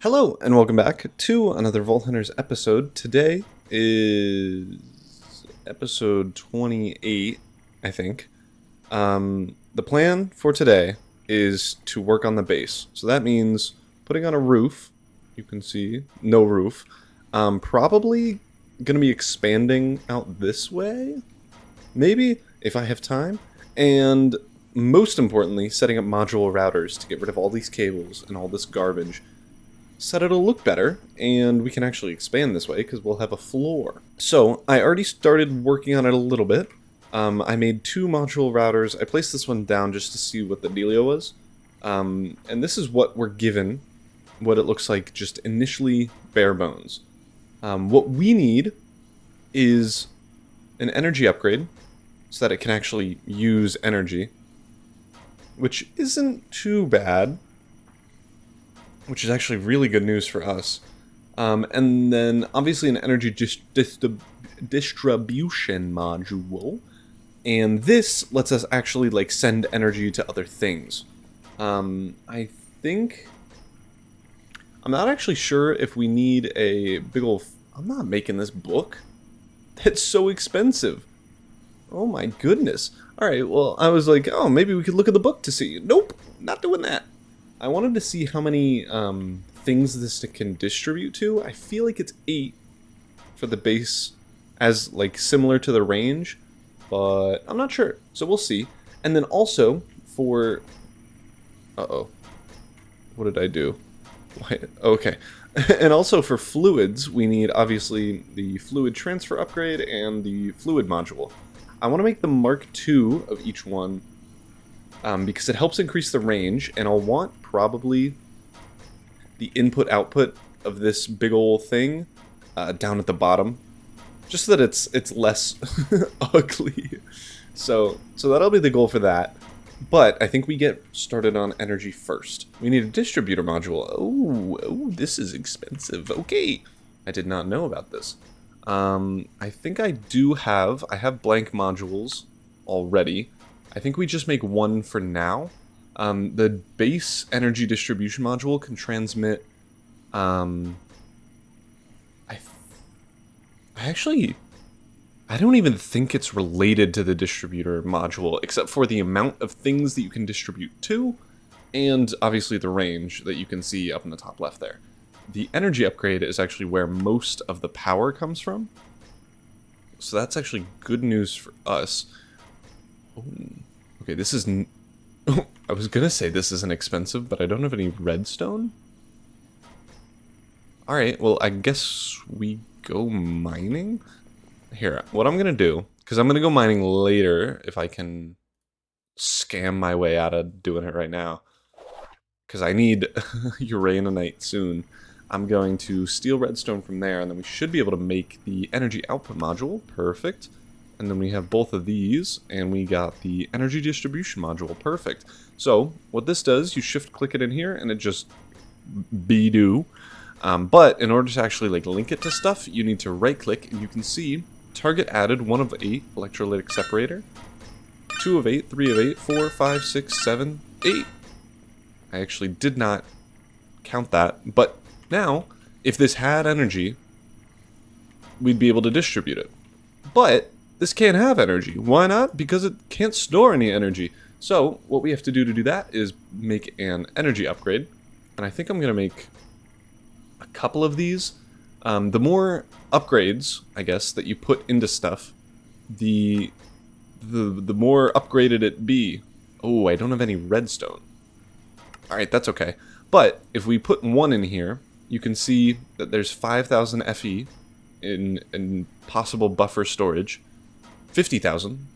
Hello, and welcome back to another Vault Hunters episode. Today is episode 28, I think. The plan for today is to work on the base. So that means putting on a roof. You can see, no roof. Probably going to be expanding out this way, maybe, if I have time. And most importantly, setting up modular routers to get rid of all these cables and all this garbage so that it'll look better, and we can actually expand this way because we'll have a floor. So I already started working on it a little bit. I made two module routers. I placed this one down just to see what the dealio was. And this is what we're given, what it looks like just initially bare bones. What we need is an energy upgrade so that it can actually use energy, which isn't too bad. Which is actually really good news for us. And then, obviously, an energy distribution module. And this lets us actually, like, send energy to other things. I think... I'm not actually sure if we need a big ol'... I'm not making this book. That's so expensive. Oh my goodness. Alright, well, I was like, oh, maybe we could look at the book to see. Nope, not doing that. I wanted to see how many things this can distribute to. I feel like it's 8 for the base, as like similar to the range, but I'm not sure. So we'll see. And then also for... Uh-oh. What did I do? Why? Okay. And also for fluids, we need obviously the fluid transfer upgrade and the fluid module. I want to make the Mark II of each one. Because it helps increase the range, and I'll want probably the input-output of this big ol' thing down at the bottom, just so that it's less ugly. So that'll be the goal for that. But I think we get started on energy first. We need a distributor module. Oh, this is expensive. Okay, I did not know about this. I think I have blank modules already. I think we just make one for now. The base energy distribution module can transmit... I don't even think it's related to the distributor module, except for the amount of things that you can distribute to, and obviously the range that you can see up in the top left there. The energy upgrade is actually where most of the power comes from. So that's actually good news for us. Okay, this is... I was gonna say this isn't expensive, but I don't have any redstone. Alright, well, I guess we go mining? Here, what I'm gonna do, because I'm gonna go mining later if I can scam my way out of doing it right now. Because I need uraninite soon. I'm going to steal redstone from there, and then we should be able to make the energy output module. Perfect. And then we have both of these, and we got the energy distribution module. Perfect. So, what this does, you shift-click it in here, and it just be-do. But in order to actually like link it to stuff, you need to right-click, and you can see target added 1 of 8 electrolytic separator, 2 of 8, 3 of 8, 4, 5, 6, 7, 8. I actually did not count that, but now, if this had energy, we'd be able to distribute it. But this can't have energy. Why not? Because it can't store any energy. So, what we have to do that is make an energy upgrade. And I think I'm going to make a couple of these. The more upgrades, I guess, that you put into stuff, the more upgraded it be. Oh, I don't have any redstone. Alright, that's okay. But, if we put 1 in here, you can see that there's 5,000 FE in possible buffer storage. 50,000.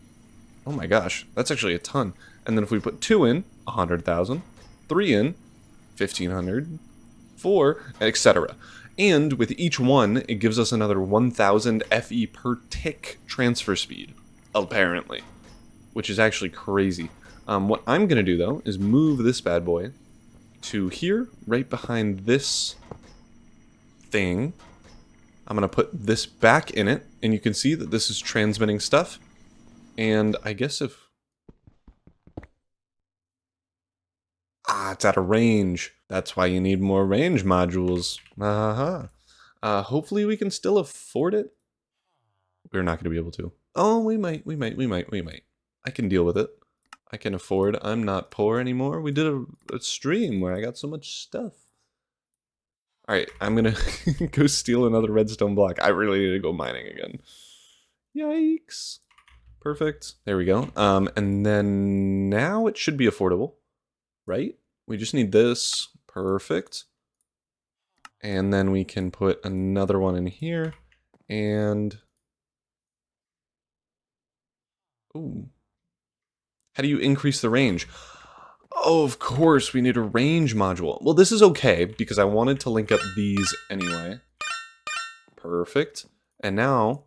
Oh my gosh, that's actually a ton. And then if we put 2 in, 100,000. 3 in, 1,500. 4, etc. And with each one, it gives us another 1,000 FE per tick transfer speed, apparently. Which is actually crazy. What I'm going to do, though, is move this bad boy to here, right behind this thing. I'm going to put this back in it, and you can see that this is transmitting stuff. And I guess if... it's out of range. That's why you need more range modules. Hopefully we can still afford it. We're not going to be able to. Oh, we might. I can deal with it. I can afford. I'm not poor anymore. We did a stream where I got so much stuff. Alright, I'm gonna go steal another redstone block. I really need to go mining again. Yikes. Perfect. There we go. And then now it should be affordable, right? We just need this. Perfect. And then we can put another one in here. And... ooh. How do you increase the range? Oh, of course, we need a range module. Well, this is okay, because I wanted to link up these anyway. Perfect. And now,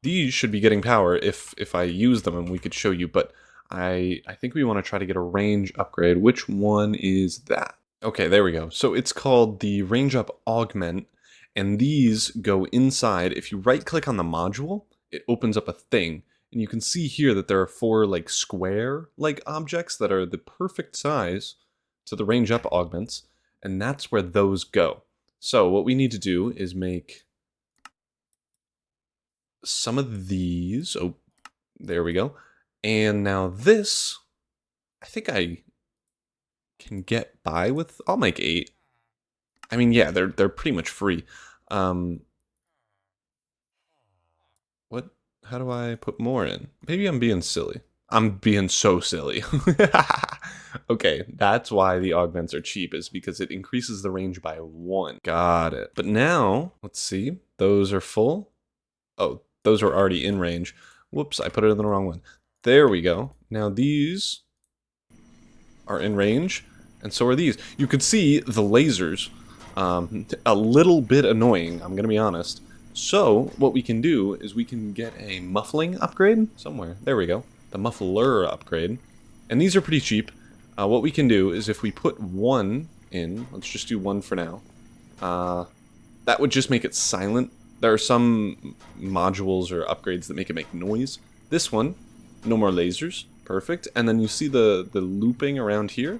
these should be getting power if I use them, and we could show you, but I think we want to try to get a range upgrade. Which one is that? Okay, there we go. So it's called the Range Up Augment, and these go inside. If you right-click on the module, it opens up a thing. And you can see here that there are 4 like square-like objects that are the perfect size to the range up augments, and that's where those go. So what we need to do is make some of these. Oh, there we go. And now this, I think I can get by with. I'll make 8. I mean, yeah, they're pretty much free. What? How do I put more in? Maybe I'm being silly. I'm being so silly. Okay, that's why the augments are cheap, is because it increases the range by 1. Got it. But now, let's see. Those are full. Oh, those are already in range. Whoops, I put it in the wrong one. There we go. Now these are in range, and so are these. You could see the lasers. A little bit annoying, I'm gonna be honest. So, what we can do is we can get a muffling upgrade somewhere. There we go. The muffler upgrade. And these are pretty cheap. What we can do is if we put 1 in, let's just do 1 for now. That would just make it silent. There are some modules or upgrades that make it make noise. This one, no more lasers. Perfect. And then you see the looping around here.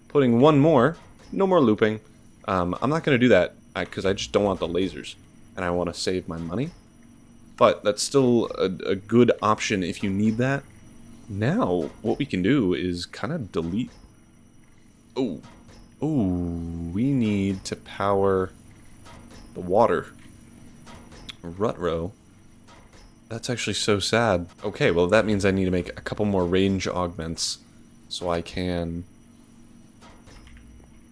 Putting 1 more, no more looping. I'm not going to do that because I just don't want the lasers. And I want to save my money. But that's still a good option if you need that. Now, what we can do is kind of delete... Oh, we need to power the water. Rut-row. That's actually so sad. Okay, well that means I need to make a couple more range augments so I can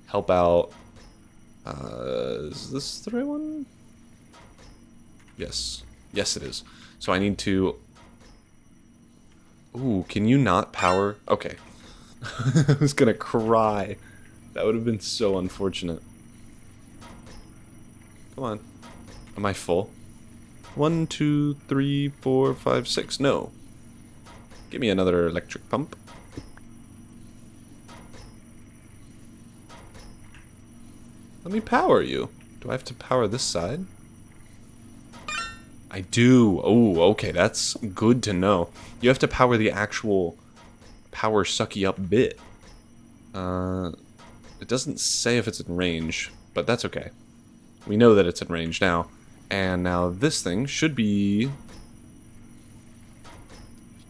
help out... is this the right one? Yes. Yes, it is. So I need to... Ooh, can you not power? Okay. I was gonna cry. That would have been so unfortunate. Come on. Am I full? 1, 2, 3, 4, 5, 6. No. Give me another electric pump. Let me power you. Do I have to power this side? I do. Oh, okay, that's good to know. You have to power the actual power sucky up bit. It doesn't say if it's in range, but that's okay. We know that it's in range now. And now this thing should be...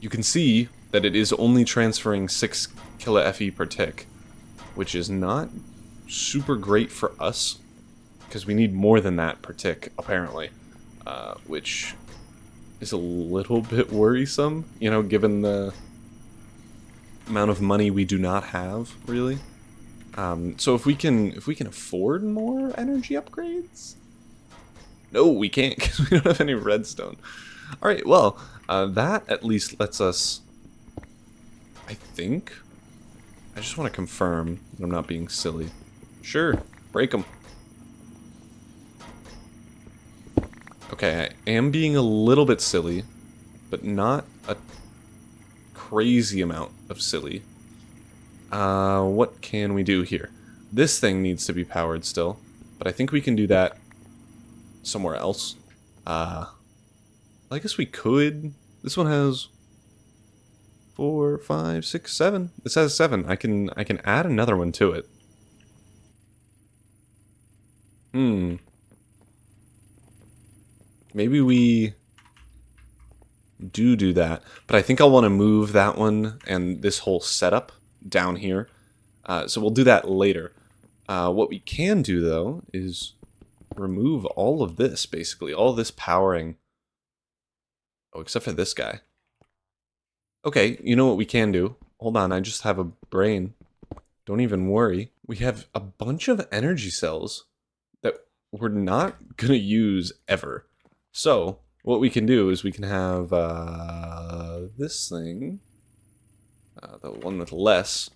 You can see that it is only transferring 6 kilo-FE per tick, which is not super great for us, because we need more than that per tick, apparently. Which is a little bit worrisome, you know, given the amount of money we do not have, really. So if we can afford more energy upgrades? No, we can't, because we don't have any redstone. Alright, well, that at least lets us, I think, I just want to confirm that I'm not being silly. Sure, break them. Okay, I am being a little bit silly, but not a crazy amount of silly. What can we do here? This thing needs to be powered still, but I think we can do that somewhere else. I guess we could. This one has 4, 5, 6, 7. It says 7. I can add another one to it. Maybe we do that, but I think I'll want to move that one and this whole setup down here. So we'll do that later. What we can do, though, is remove all of this, basically. All this powering. Oh, except for this guy. Okay, you know what we can do? Hold on, I just have a brain. Don't even worry. We have a bunch of energy cells that we're not going to use ever. So, what we can do is we can have this thing, the one with less,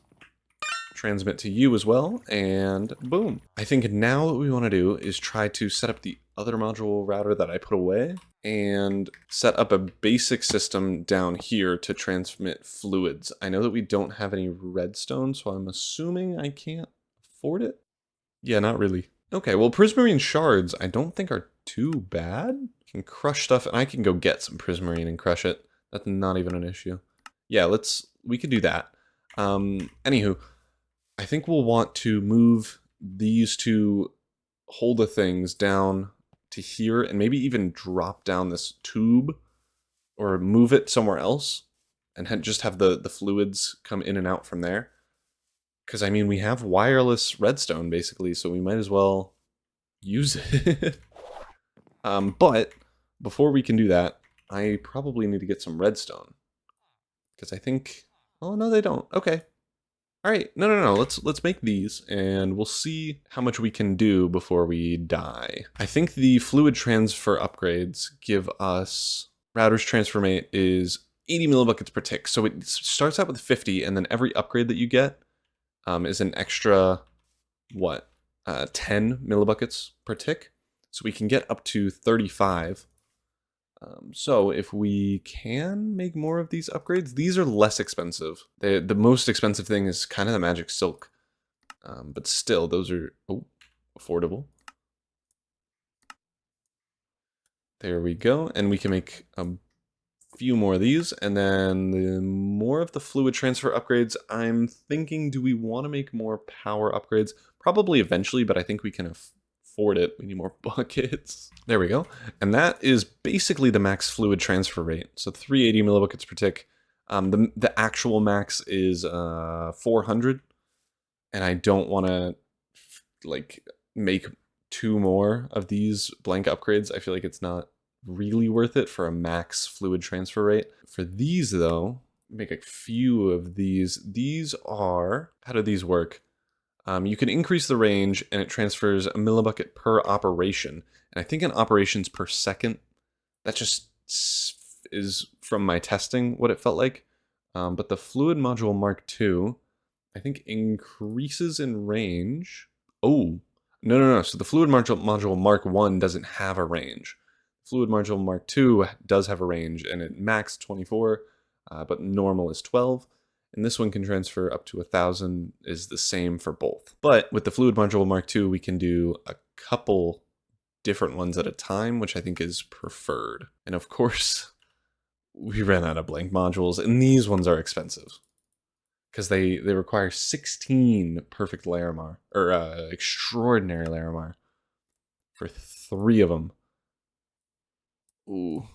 transmit to you as well, and boom. I think now what we want to do is try to set up the other module router that I put away and set up a basic system down here to transmit fluids. I know that we don't have any redstone, so I'm assuming I can't afford it. Yeah, not really. Okay, well, prismarine shards I don't think are too bad. Can crush stuff, and I can go get some prismarine and crush it. That's not even an issue. Yeah, we could do that. Anywho, I think we'll want to move these two Holda things down to here and maybe even drop down this tube or move it somewhere else and just have the fluids come in and out from there. Because, I mean, we have wireless redstone, basically, so we might as well use it. But before we can do that, I probably need to get some redstone. Because I think... Oh, no, they don't. Okay. All right. No. Let's make these, and we'll see how much we can do before we die. I think the fluid transfer upgrades give us... Router's transfer rate is 80 millibuckets per tick. So it starts out with 50, and then every upgrade that you get is an extra, 10 millibuckets per tick. So we can get up to 35. So if we can make more of these upgrades, these are less expensive. The most expensive thing is kind of the magic silk. But still, those are affordable. There we go. And we can make a few more of these. And then the more of the fluid transfer upgrades, I'm thinking, do we want to make more power upgrades? Probably eventually, but I think we can afford it. We need more buckets. There we go. And that is basically the max fluid transfer rate. So 380 millibuckets per tick. The actual max is 400. And I don't want to make 2 more of these blank upgrades. I feel like it's not really worth it for a max fluid transfer rate. For these though, make a few of these. These are, how do these work? You can increase the range and it transfers a millibucket per operation. And I think in operations per second, that just is from my testing what it felt like. But the Fluid Module Mark II, I think increases in range. Oh, no. So the Fluid Module Mark I doesn't have a range. Fluid Module Mark II does have a range, and it max 24, but normal is 12. And this one can transfer up to 1,000, is the same for both. But with the Fluid Module Mark II, we can do a couple different ones at a time, which I think is preferred. And of course, we ran out of blank modules, and these ones are expensive. Because they require 16 perfect Larimar, or extraordinary Larimar, for 3 of them. Ooh.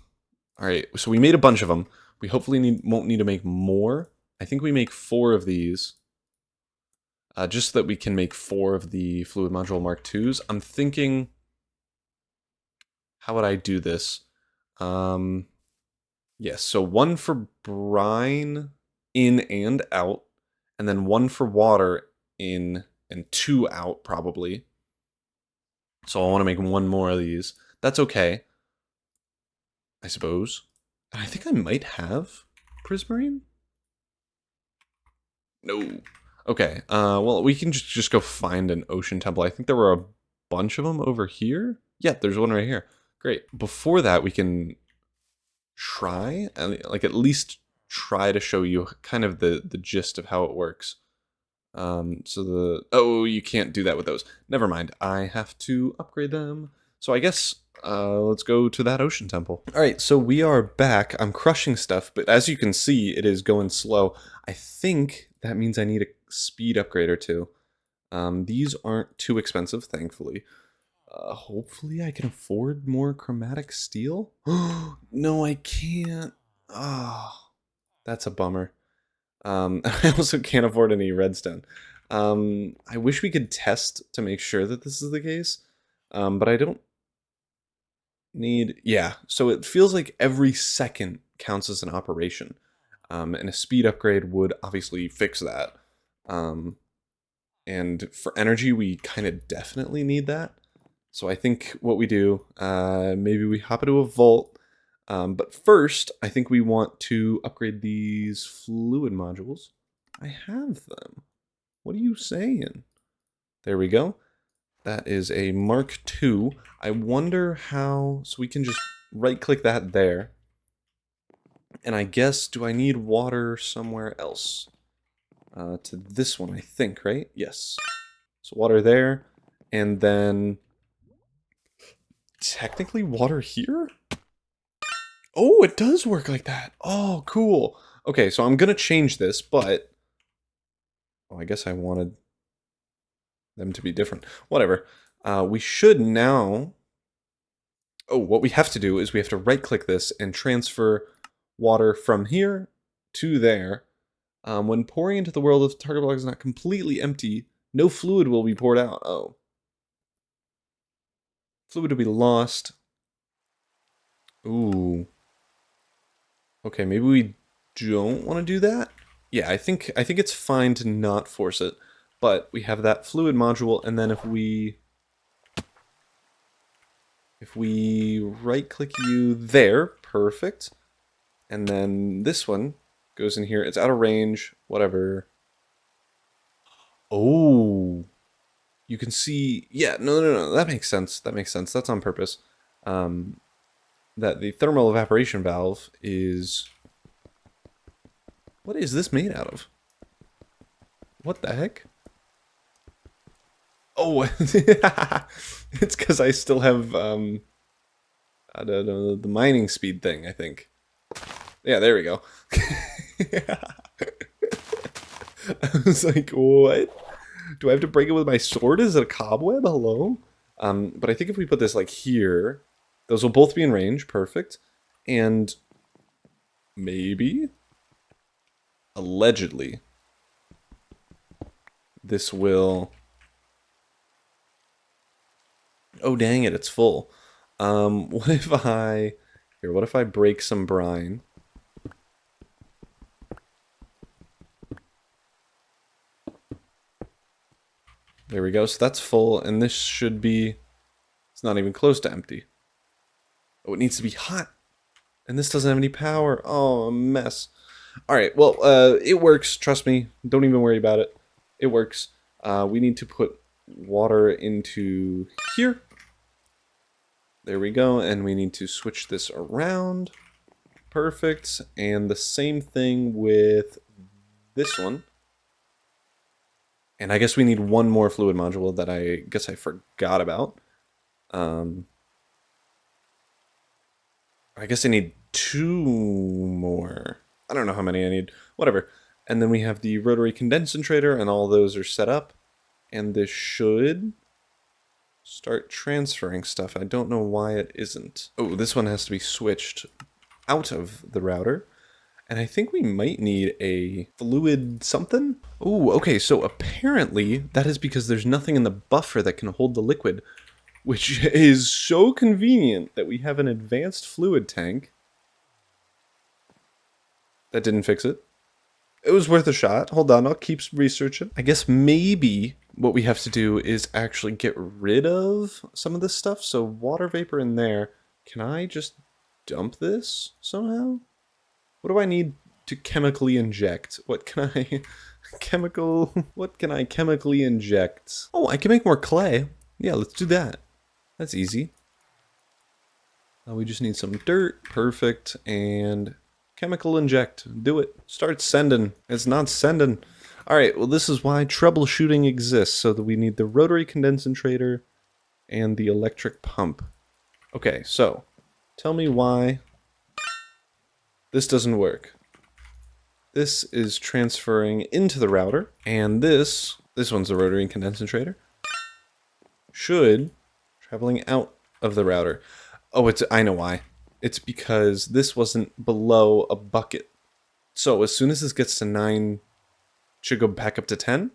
Alright, so we made a bunch of them. We hopefully won't need to make more. I think we make 4 of these. Just so that we can make 4 of the Fluid Module Mark IIs. I'm thinking, how would I do this? Yes, so 1 for brine in and out, and then 1 for water in and 2 out, probably. So I want to make 1 more of these. That's okay, I suppose. And I think I might have Prismarine? No. Okay, well, we can just go find an ocean temple. I think there were a bunch of them over here. Yeah, there's one right here. Great. Before that, we can try, like at least try to show you kind of the gist of how it works. Oh, you can't do that with those. Never mind. I have to upgrade them. So I guess let's go to that ocean temple. All right, so we are back. I'm crushing stuff, but as you can see, it is going slow. I think that means I need a speed upgrade or two. These aren't too expensive, thankfully. Hopefully I can afford more chromatic steel. No, I can't. Oh, that's a bummer. I also can't afford any redstone. I wish we could test to make sure that this is the case, but I don't need... Yeah, so it feels like every second counts as an operation, and a speed upgrade would obviously fix that. And for energy, we kind of definitely need that. So I think what we do, maybe we hop into a vault. But first, I think we want to upgrade these fluid modules. I have them. What are you saying? There we go. That is a Mark II. I wonder how... So we can just right-click that there. And I guess, do I need water somewhere else? To this one, I think, right? Yes. So water there. And then... Technically water here? Oh, it does work like that. Oh, cool. Okay, so I'm going to change this, but... Oh, I guess I wanted them to be different. Whatever. We should now... Oh, what we have to do is we have to right-click this and transfer water from here to there. When pouring into the world, if the target block is not completely empty, no fluid will be poured out. Oh. Fluid will be lost. Ooh. Okay, maybe we don't want to do that? Yeah, I think it's fine to not force it. But we have that fluid module, and then if we right-click you there, perfect. And then this one goes in here. It's out of range, whatever. Oh. You can see, yeah, no, that makes sense. That makes sense. That's on purpose. That the thermal evaporation valve is... What is this made out of? What the heck? Oh, it's because I still have the mining speed thing, I think. Yeah, there we go. I was like, what? Do I have to break it with my sword? Is it a cobweb? Hello? But I think if we put this like here, those will both be in range. Perfect. And maybe, allegedly, this will... Oh, dang it, it's full. What if I... Here, what if I break some brine? There we go, so that's full, and this should be... It's not even close to empty. Oh, it needs to be hot. And this doesn't have any power. Oh, a mess. Alright, well, it works, trust me. Don't even worry about it. It works. We need to put water into here. There we go, and we need to switch this around. Perfect. And the same thing with this one. And I guess we need one more fluid module that I guess I forgot about. I guess I need 2 more. I don't know how many I need. Whatever. And then we have the rotary condensator, and all those are set up. And this should start transferring stuff. I don't know why it isn't. Oh, this one has to be switched out of the router. And I think we might need a fluid something. Oh, okay, so apparently that is because there's nothing in the buffer that can hold the liquid, which is so convenient that we have an advanced fluid tank. That didn't fix it. It was worth a shot. Hold on, I'll keep researching. I guess maybe what we have to do is actually get rid of some of this stuff. So water vapor in there. Can I just dump this somehow? What do I need to chemically inject? What can I what can I chemically inject? Oh, I can make more clay. Yeah, let's do that. That's easy. We just need some dirt. Perfect. And chemical inject. Do it. Start sending. It's not sending. Alright, well this is why troubleshooting exists, so that we need the rotary condensator and the electric pump. Okay, so tell me why this doesn't work. This is transferring into the router, and this one's the rotary condensator, should traveling out of the router. Oh, I know why. It's because this wasn't below a bucket. So as soon as this gets to 9, it should go back up to 10?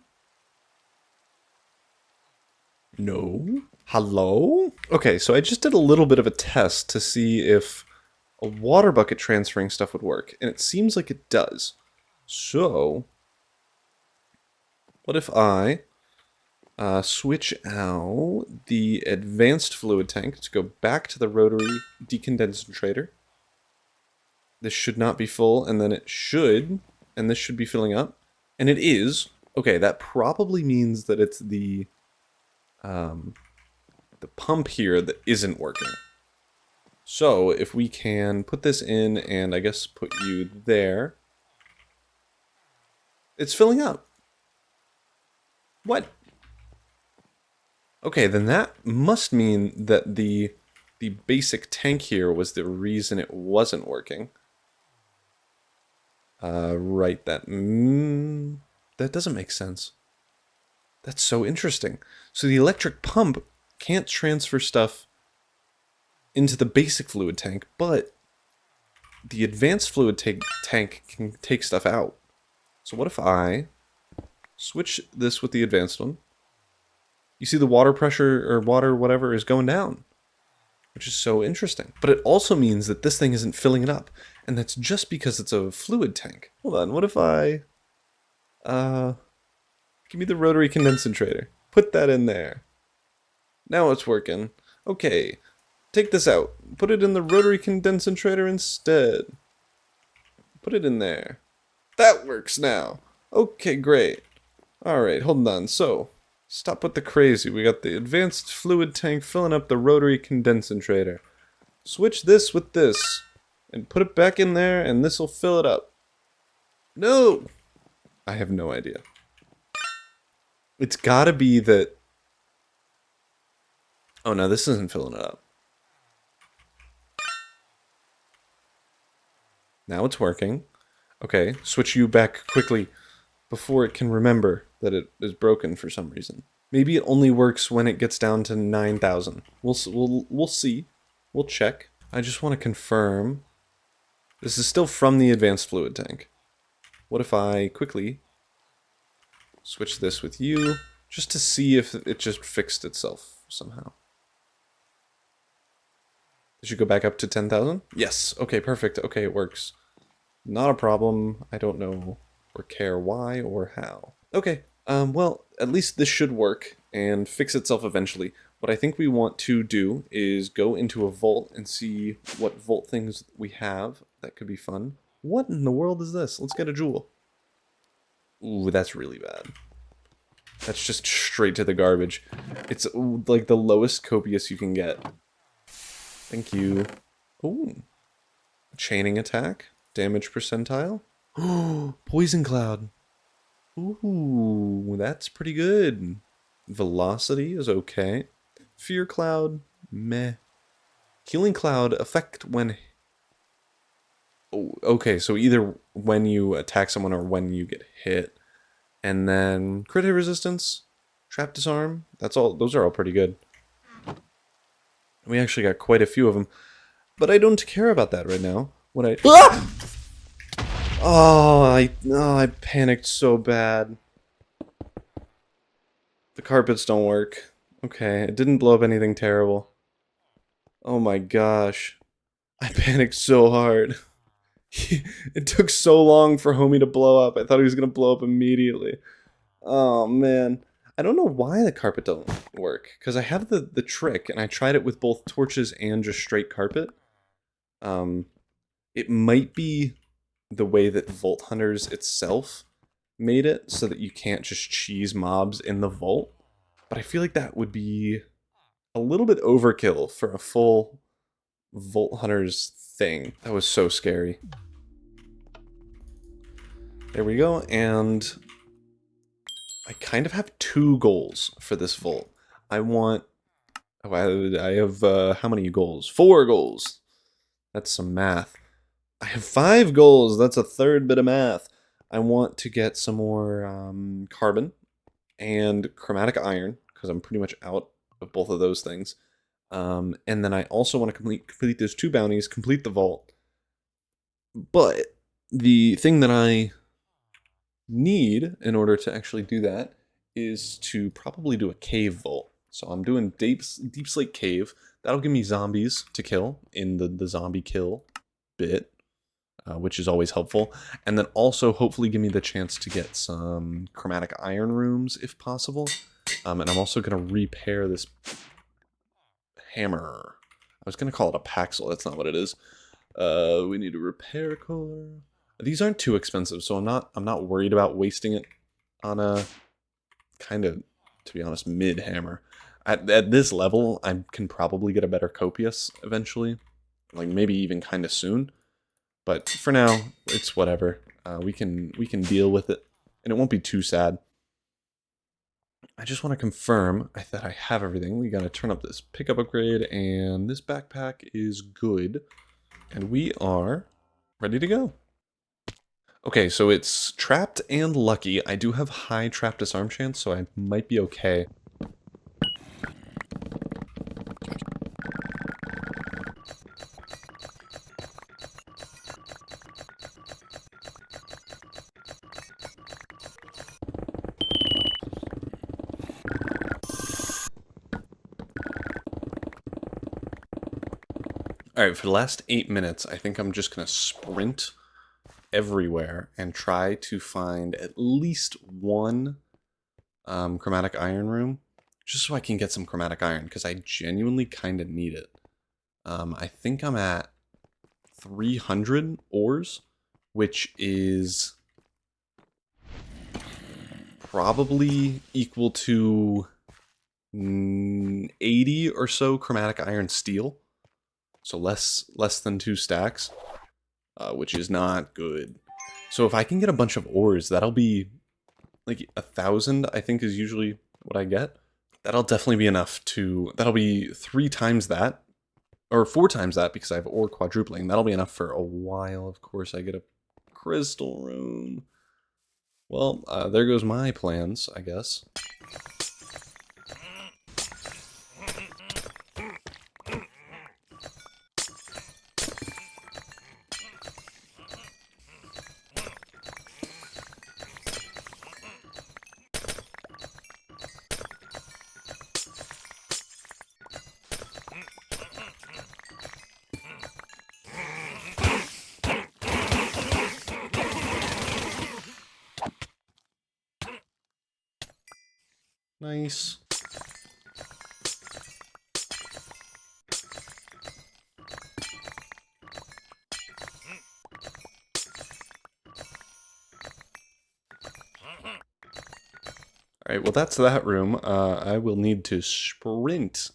No? Hello? Okay, so I just did a little bit of a test to see if a water bucket transferring stuff would work, and it seems like it does. So, what if I switch out the advanced fluid tank to go back to the rotary decondensator? This should not be full, and then it should, and this should be filling up. And it is. Okay, that probably means that it's the pump here that isn't working. So, if we can put this in, and I guess put you there, it's filling up. What? Okay, then that must mean that the basic tank here was the reason it wasn't working. Right, that doesn't make sense. That's so interesting. So the electric pump can't transfer stuff into the basic fluid tank, but the advanced fluid tank can take stuff out. So what if I switch this with the advanced one? You see the water pressure, or water whatever, is going down, which is so interesting. But it also means that this thing isn't filling it up, and that's just because it's a fluid tank. Hold on, what if I, give me the rotary condensator. Put that in there. Now it's working. Okay, take this out. Put it in the rotary condensator instead. Put it in there. That works now. Okay, great. Alright, hold on. So, stop with the crazy. We got the advanced fluid tank filling up the rotary condensator. Switch this with this, and put it back in there, and this will fill it up. No! I have no idea. It's gotta be that... Oh no, this isn't filling it up. Now it's working. Okay, switch you back quickly before it can remember that it is broken for some reason. Maybe it only works when it gets down to 9,000. We'll see. We'll check. I just want to confirm. This is still from the advanced fluid tank. What if I quickly switch this with you, just to see if it just fixed itself somehow. It should go back up to 10,000? Yes. Okay, perfect. Okay, it works. Not a problem. I don't know or care why or how. Okay, well, at least this should work and fix itself eventually. What I think we want to do is go into a vault and see what vault things we have. That could be fun. What in the world is this? Let's get a jewel. Ooh, that's really bad. That's just straight to the garbage. It's like the lowest copious you can get. Thank you. Ooh. Chaining attack. Damage percentile. Oh, poison cloud. Ooh, that's pretty good. Velocity is okay. Fear cloud, meh. Healing cloud, effect when... Oh, okay, so either when you attack someone or when you get hit. And then crit hit resistance, trap disarm, that's all. Those are all pretty good. We actually got quite a few of them. But I don't care about that right now. What I... Ah! Oh, I panicked so bad. The carpets don't work. Okay, it didn't blow up anything terrible. Oh my gosh. I panicked so hard. It took so long for Homie to blow up. I thought he was going to blow up immediately. Oh man. I don't know why the carpet don't work. Because I have the trick, and I tried it with both torches and just straight carpet. It might be the way that Vault Hunters itself made it so that you can't just cheese mobs in the vault. But I feel like that would be a little bit overkill for a full Vault Hunters thing. That was so scary. There we go, and I kind of have two goals for this vault. I want Oh, I have, how many goals? 4 goals. That's some math. I have 5 goals. That's a third bit of math. I want to get some more carbon and chromatic iron, because I'm pretty much out of both of those things. And then I also want to complete those 2 bounties, complete the vault. But the thing that I need in order to actually do that is to probably do a cave vault. So I'm doing Deep Slate Cave. That'll give me zombies to kill in the zombie kill bit, which is always helpful. And then also hopefully give me the chance to get some chromatic iron rooms if possible. And I'm also going to repair this hammer. I was going to call it a Paxel. That's not what it is. We need a repair core. These aren't too expensive, so I'm not worried about wasting it on a kind of, to be honest, mid hammer. At this level, I can probably get a better Copious eventually, like maybe even kind of soon. But for now, it's whatever. We can deal with it, and it won't be too sad. I just want to confirm that I have everything. We gotta turn up this pickup upgrade, and this backpack is good, and we are ready to go. Okay, so it's trapped and lucky. I do have high trap disarm chance, so I might be okay. Alright, for the last 8 minutes, I think I'm just gonna sprint everywhere and try to find at least one chromatic iron room, just so I can get some chromatic iron, because I genuinely kind of need it. I think I'm at 300 ores, which is probably equal to 80 or so chromatic iron steel. So less than 2 stacks, which is not good. So if I can get a bunch of ores, that'll be like 1,000, I think is usually what I get. That'll definitely be enough to, that'll be 3 times that, or 4 times that because I have ore quadrupling. That'll be enough for a while. Of course, I get a crystal room. Well, there goes my plans, I guess. Nice. Alright, well that's that room. I will need to sprint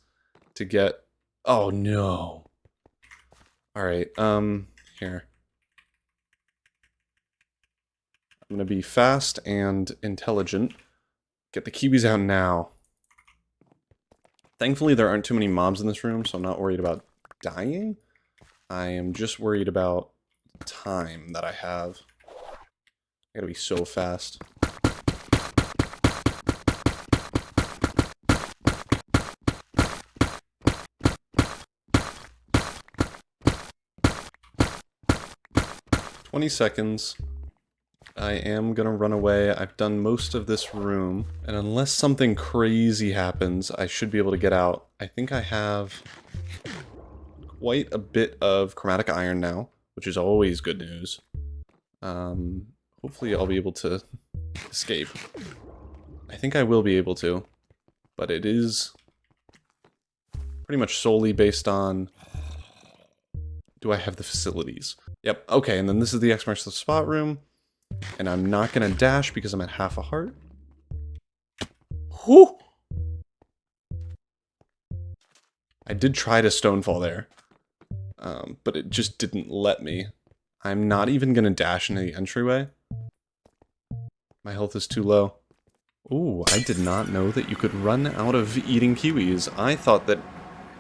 to get... Oh no. Alright, here. I'm gonna be fast and intelligent. Get the kiwis out now. Thankfully there aren't too many mobs in this room, so I'm not worried about dying. I am just worried about time that I have. I gotta be so fast. $20. I am gonna run away. I've done most of this room, and unless something crazy happens, I should be able to get out. I think I have quite a bit of chromatic iron now, which is always good news. Hopefully I'll be able to escape. I think I will be able to, but it is pretty much solely based on, do I have the facilities? Yep, okay, and then this is the X marks the spot room. And I'm not gonna dash because I'm at half a heart. Whew! I did try to stonefall there, but it just didn't let me. I'm not even gonna dash into the entryway. My health is too low. Ooh, I did not know that you could run out of eating kiwis. I thought that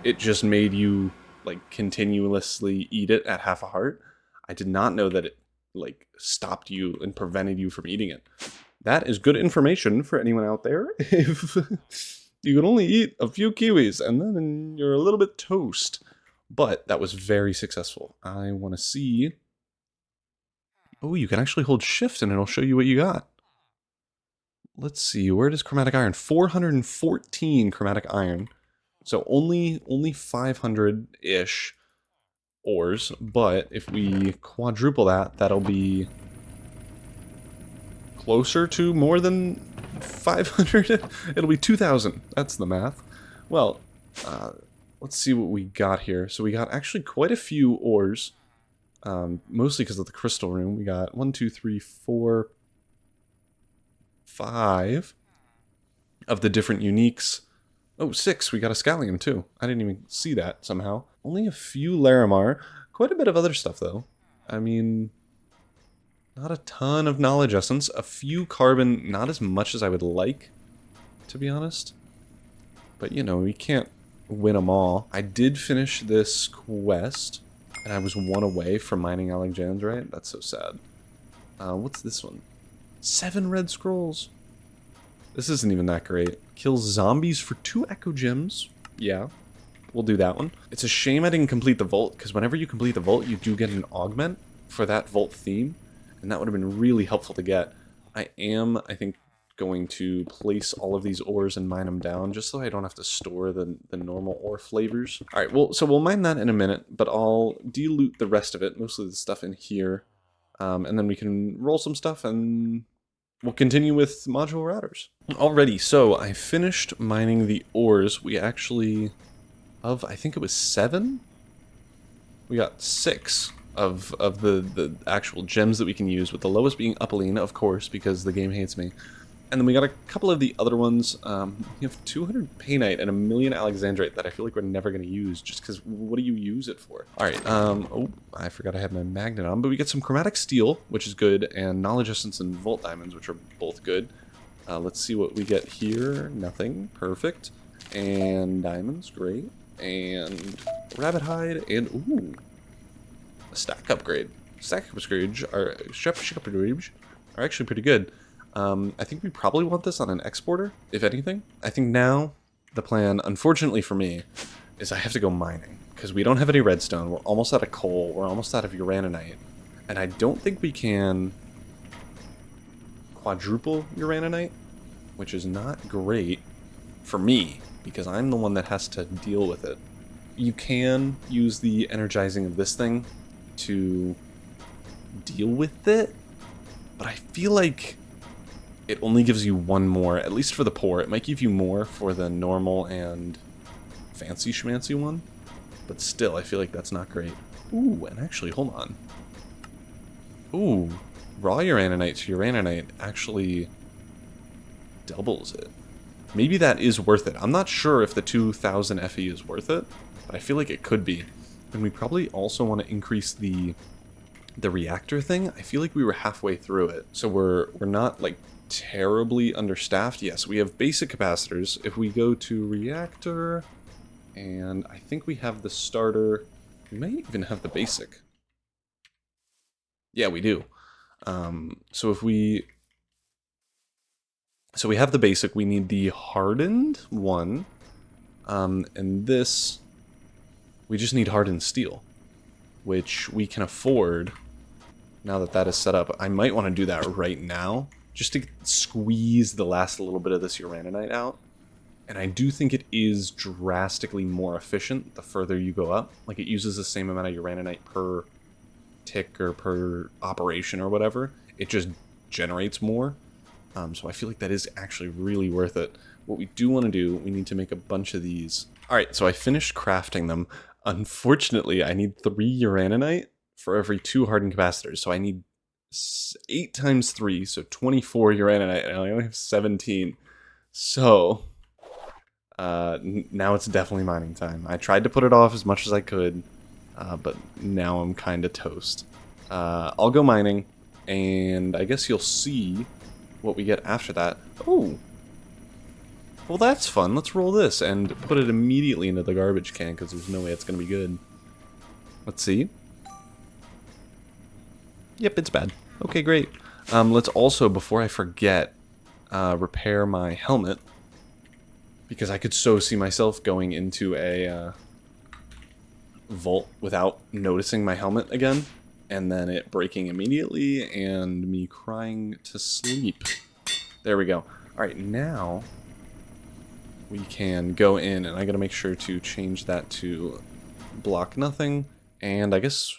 it just made you like continuously eat it at half a heart. I did not know that it like stopped you and prevented you from eating it. That is good information for anyone out there. If you can only eat a few kiwis and then you're a little bit toast. But that was very successful. I want to see. Oh, you can actually hold shift and it'll show you what you got. Let's see, where does chromatic iron? 414 chromatic iron. So only 500-ish ores, but if we quadruple that, that'll be closer to more than 500. It'll be 2,000. That's the math. Well, let's see what we got here. So we got actually quite a few ores, mostly because of the crystal room. We got 1, 2, 3, 4, 5 of the different uniques. Oh, 6. We got a scallium too. I didn't even see that somehow. Only a few Larimar. Quite a bit of other stuff though. I mean, not a ton of knowledge essence. A few carbon, not as much as I would like, to be honest. But you know, we can't win them all. I did finish this quest, and I was 1 away from mining Alexandrite. That's so sad. What's this one? 7 red scrolls. This isn't even that great. Kills zombies for 2 echo gems. Yeah, we'll do that one. It's a shame I didn't complete the vault, because whenever you complete the vault, you do get an augment for that vault theme, and that would have been really helpful to get. I think, going to place all of these ores and mine them down, just so I don't have to store the normal ore flavors. Alright, well, so we'll mine that in a minute, but I'll dilute the rest of it, mostly the stuff in here, and then we can roll some stuff and we'll continue with modular routers. Alrighty, so I finished mining the ores. We actually, I think it was 7? We got 6 of the actual gems that we can use, with the lowest being Upaline, of course, because the game hates me. And then we got a couple of the other ones. We have 200 Painite and 1,000,000 Alexandrite that I feel like we're never going to use, just because what do you use it for? Alright, oh, I forgot I had my magnet on, but we get some chromatic steel, which is good, and knowledge essence and vault diamonds, which are both good. Let's see what we get here. Nothing. Perfect. And diamonds, great. And rabbit hide, and ooh, a stack upgrade. Stack upgrades are actually pretty good. I think we probably want this on an exporter, if anything. I think now the plan, unfortunately for me, is I have to go mining, because we don't have any redstone, we're almost out of coal, we're almost out of uraninite, and I don't think we can quadruple uraninite, which is not great for me, because I'm the one that has to deal with it. You can use the energizing of this thing to deal with it, but I feel like it only gives you 1 more, at least for the poor. It might give you more for the normal and fancy schmancy one, but still, I feel like that's not great. Ooh, and actually, hold on. Ooh, raw uraninite to uraninite actually doubles it. Maybe that is worth it. I'm not sure if the 2,000 FE is worth it, but I feel like it could be. And we probably also want to increase the reactor thing. I feel like we were halfway through it, so we're not like terribly understaffed. Yes, we have basic capacitors. If we go to reactor, and I think we have the starter, we may even have the basic. Yeah, we do. So if we have the basic, we need the hardened one, and this, we just need hardened steel, which we can afford now that that is set up. I might want to do that right now, just to squeeze the last little bit of this uraninite out. And I do think it is drastically more efficient the further you go up. Like, it uses the same amount of uraninite per tick or per operation or whatever. It just generates more. So I feel like that is actually really worth it. What we do want to do, we need to make a bunch of these. Alright, so I finished crafting them. Unfortunately, I need 3 uraninite for every 2 hardened capacitors. So I need 8 times 3, so 24 uraninite, and I only have 17. So now it's definitely mining time. I tried to put it off as much as I could, but now I'm kind of toast. I'll go mining, and I guess you'll see what we get after that. Oh, Well, that's fun. Let's roll this and put it immediately into the garbage can because there's no way it's going to be good. Let's see. Yep, it's bad. Okay, great. Let's also, before I forget, repair my helmet. Because I could so see myself going into a vault without noticing my helmet again. And then it breaking immediately and me crying to sleep. There we go. Alright, now we can go in, and I gotta make sure to change that to block nothing, and I guess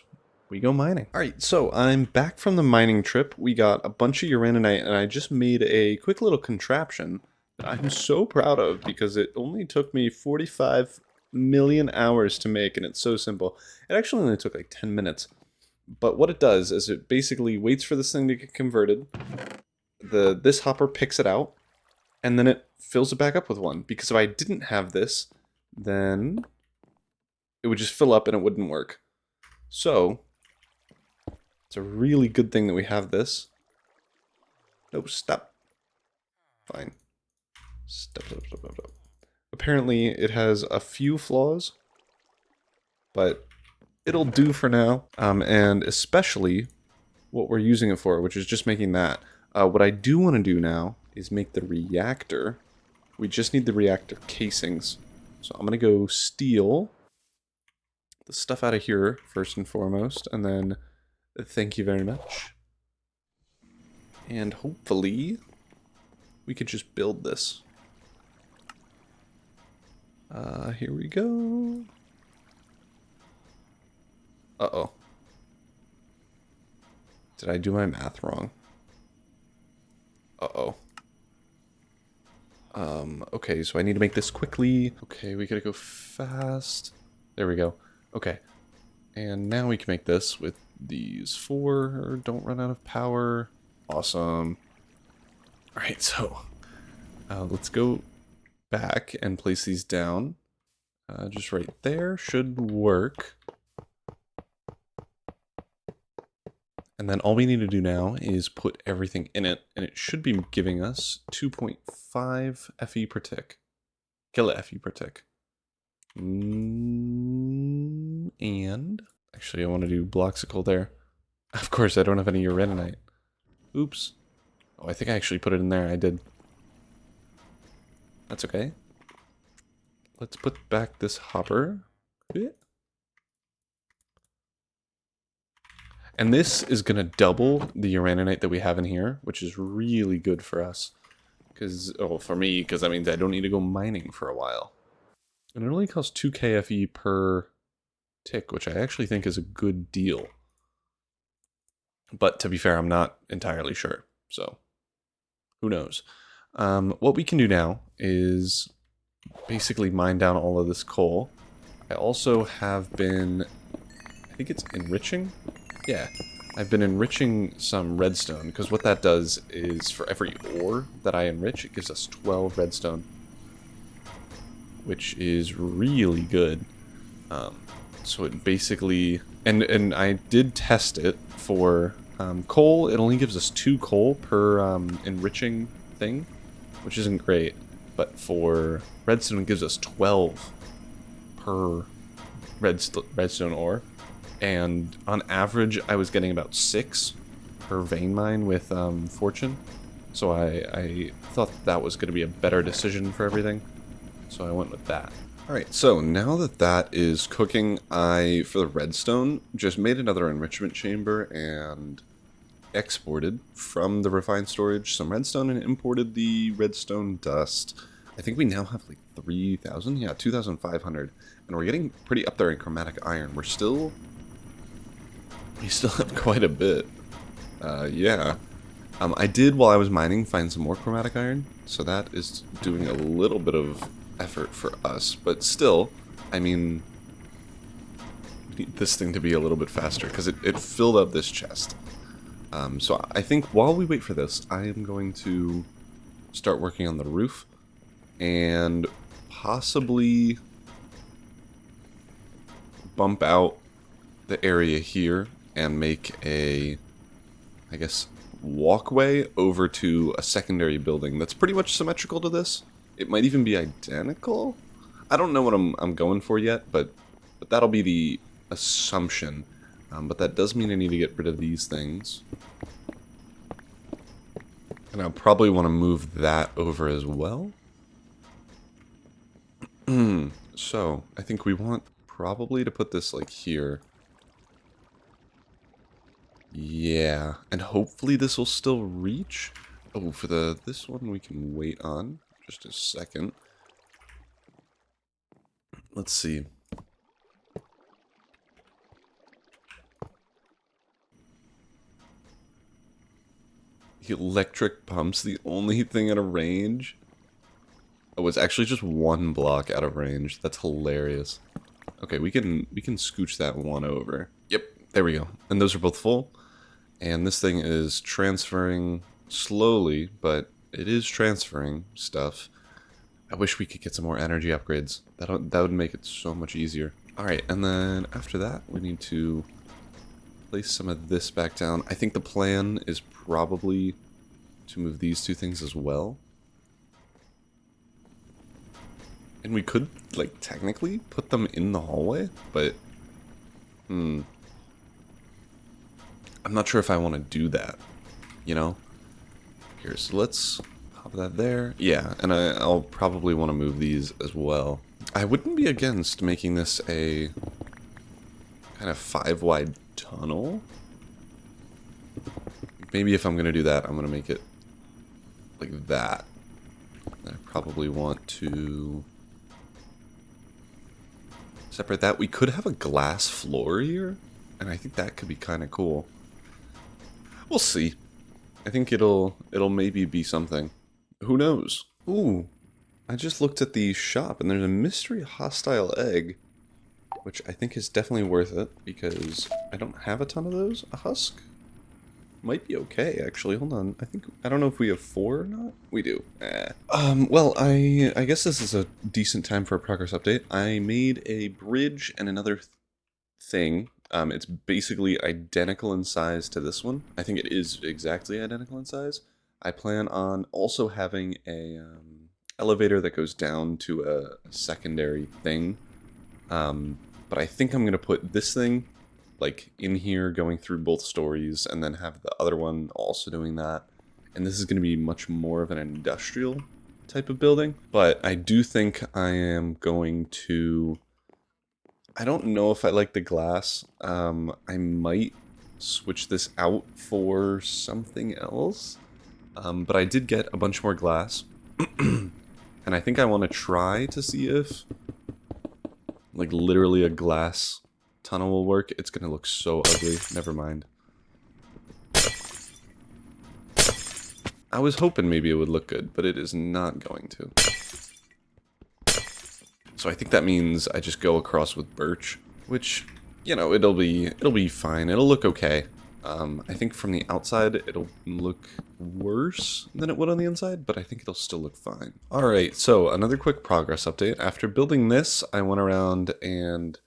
we go mining. Alright, so I'm back from the mining trip. We got a bunch of uraninite, and I just made a quick little contraption that I'm so proud of because it only took me 45 million hours to make, and it's so simple. It actually only took like 10 minutes. But what it does is it basically waits for this thing to get converted. This hopper picks it out, and then it fills it back up with one. Because if I didn't have this, then it would just fill up and it wouldn't work. So, it's a really good thing that we have this. No, stop. Fine. Stop. Apparently, it has a few flaws, but it'll do for now. And especially what we're using it for, which is just making that. What I do want to do now is make the reactor. We just need the reactor casings. So I'm going to go steal the stuff out of here first and foremost, and then thank you very much. And hopefully we could just build this. Here we go. Uh-oh. Did I do my math wrong? Uh-oh. Okay, so I need to make this quickly. Okay, we gotta go fast. There we go. Okay. And now we can make this with these 4. Don't run out of power. Awesome. Alright, so let's go back and place these down. Just right there. Should work. And then all we need to do now is put everything in it, and it should be giving us 2.5 FE per tick. Kilo FE per tick. And actually I want to do Bloxicle there. Of course I don't have any uraninite. Oops. Oh, I think I actually put it in there. I did. That's okay. Let's put back this hopper. And this is going to double the uraninite that we have in here, which is really good for us. Because, oh, for me, because that means I don't need to go mining for a while. And it only costs 2 KFE per tick, which I actually think is a good deal. But to be fair, I'm not entirely sure. So, who knows? What we can do now is basically mine down all of this coal. I also have been, I think it's enriching? Yeah, I've been enriching some redstone, because what that does is for every ore that I enrich, it gives us 12 redstone, which is really good. So it basically, and I did test it for coal. It only gives us 2 coal per enriching thing, which isn't great, but for redstone it gives us 12 per redstone ore. And on average, I was getting about 6 per vein mine with Fortune. So I thought that was going to be a better decision for everything. So I went with that. Alright, so now that that is cooking, I, for the redstone, just made another enrichment chamber and exported from the refined storage some redstone and imported the redstone dust. I think we now have like 3,000? Yeah, 2,500. And we're getting pretty up there in chromatic iron. We still have quite a bit. Yeah. I did, while I was mining, find some more chromatic iron, so that is doing a little bit of effort for us, but still, I mean, we need this thing to be a little bit faster, because it filled up this chest. So I think while we wait for this, I am going to start working on the roof, and possibly bump out the area here and make a, I guess, walkway over to a secondary building that's pretty much symmetrical to this. It might even be identical. I don't know what I'm going for yet, but that'll be the assumption. But that does mean I need to get rid of these things. And I'll probably want to move that over as well. So, I think we want probably to put this like here. Yeah, and hopefully this will still reach. Oh, for this one we can wait on just a second. Let's see. The electric pump's the only thing out of range. Oh, it's actually just one block out of range. That's hilarious. Okay, we can scooch that one over. Yep, there we go. And those are both full. And this thing is transferring slowly, but it is transferring stuff. I wish we could get some more energy upgrades. That would make it so much easier. Alright, and then after that, we need to place some of this back down. I think the plan is probably to move these two things as well. And we could, like, technically put them in the hallway, but... I'm not sure if I want to do that, you know? Here, so let's pop that there. Yeah, and I'll probably want to move these as well. I wouldn't be against making this a kind of 5-wide tunnel. Maybe if I'm going to do that, I'm going to make it like that. I probably want to separate that. We could have a glass floor here, and I think that could be kind of cool. We'll see. I think it'll maybe be something. Who knows? Ooh, I just looked at the shop, and there's a mystery hostile egg, which I think is definitely worth it, because I don't have a ton of those. A husk might be okay, actually. Hold on. I don't know if we have 4 or not. We do. Well, I guess this is a decent time for a progress update. I made a bridge and another thing. It's basically identical in size to this one. I think it is exactly identical in size. I plan on also having a elevator that goes down to a secondary thing. But I think I'm going to put this thing like in here going through both stories and then have the other one also doing that. And this is going to be much more of an industrial type of building. But I do think I am going to... I don't know if I like the glass. I might switch this out for something else. But I did get a bunch more glass. And I think I want to try to see if, like, literally a glass tunnel will work. It's going to look so ugly. Never mind. I was hoping maybe it would look good, but it is not going to. So I think that means I just go across with birch, which, you know, it'll be fine. It'll look okay. I think from the outside it'll look worse than it would on the inside, but I think it'll still look fine. Alright, so another quick progress update. After building this, I went around and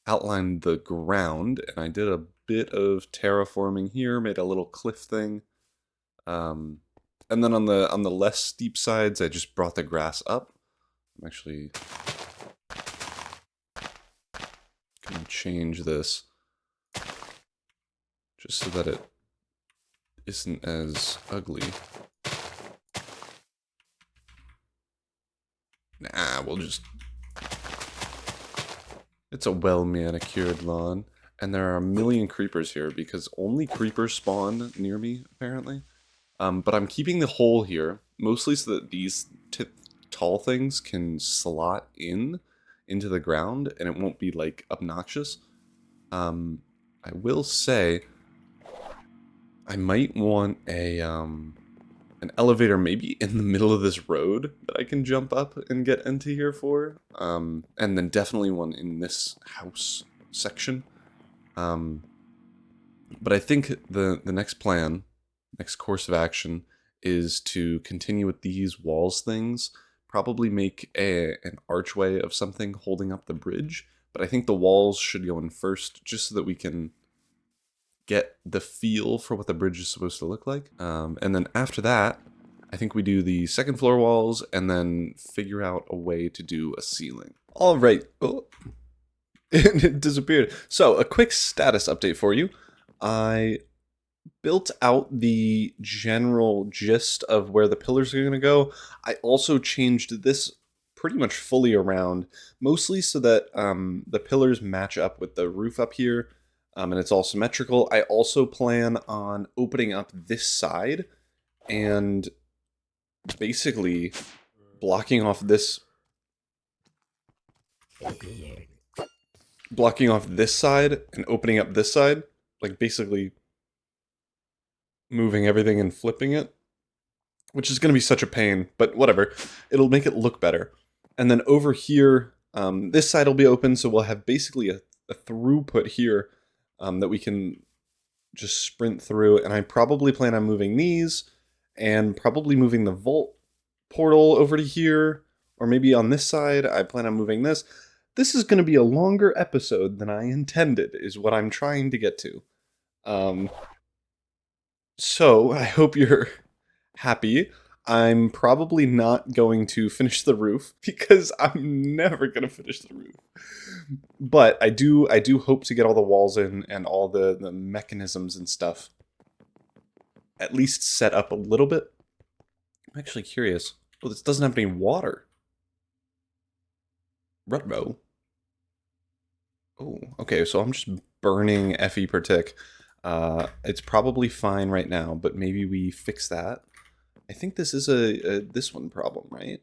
outlined the ground, and I did a bit of terraforming here, made a little cliff thing. And then on the less steep sides, I just brought the grass up. I'm actually gonna change this just so that it isn't as ugly. Nah, we'll just... It's a well-manicured lawn. And there are a million creepers here because only creepers spawn near me, apparently. But I'm keeping the hole here, mostly so that these tall things can slot into the ground and it won't be, like, obnoxious. I will say I might want an elevator maybe in the middle of this road that I can jump up and get into here for. And then definitely one in this house section. But I think the next plan, next course of action, is to continue with these walls things. Probably make an archway of something holding up the bridge. But I think the walls should go in first, just so that we can get the feel for what the bridge is supposed to look like. And then after that, I think we do the second floor walls and then figure out a way to do a ceiling. All right. Oh. It disappeared. So, a quick status update for you. I built out the general gist of where the pillars are going to go. I also changed this pretty much fully around, mostly so that the pillars match up with the roof up here, and it's all symmetrical. I also plan on opening up this side and basically blocking off this side and opening up this side, like basically moving everything and flipping it, which is going to be such a pain, but whatever. It'll make it look better. And then over here, this side will be open, so we'll have basically a throughput here that we can just sprint through. And I probably plan on moving these and probably moving the vault portal over to here, or maybe on this side, I plan on moving this. This is going to be a longer episode than I intended, is what I'm trying to get to. So, I hope you're happy. I'm probably not going to finish the roof, because I'm never going to finish the roof. But I do hope to get all the walls in and all the mechanisms and stuff at least set up a little bit. I'm actually curious. Oh, this doesn't have any water. Rutbo. Oh, okay, so I'm just burning FE per tick. It's probably fine right now, but maybe we fix that. I think this is a this one problem, right?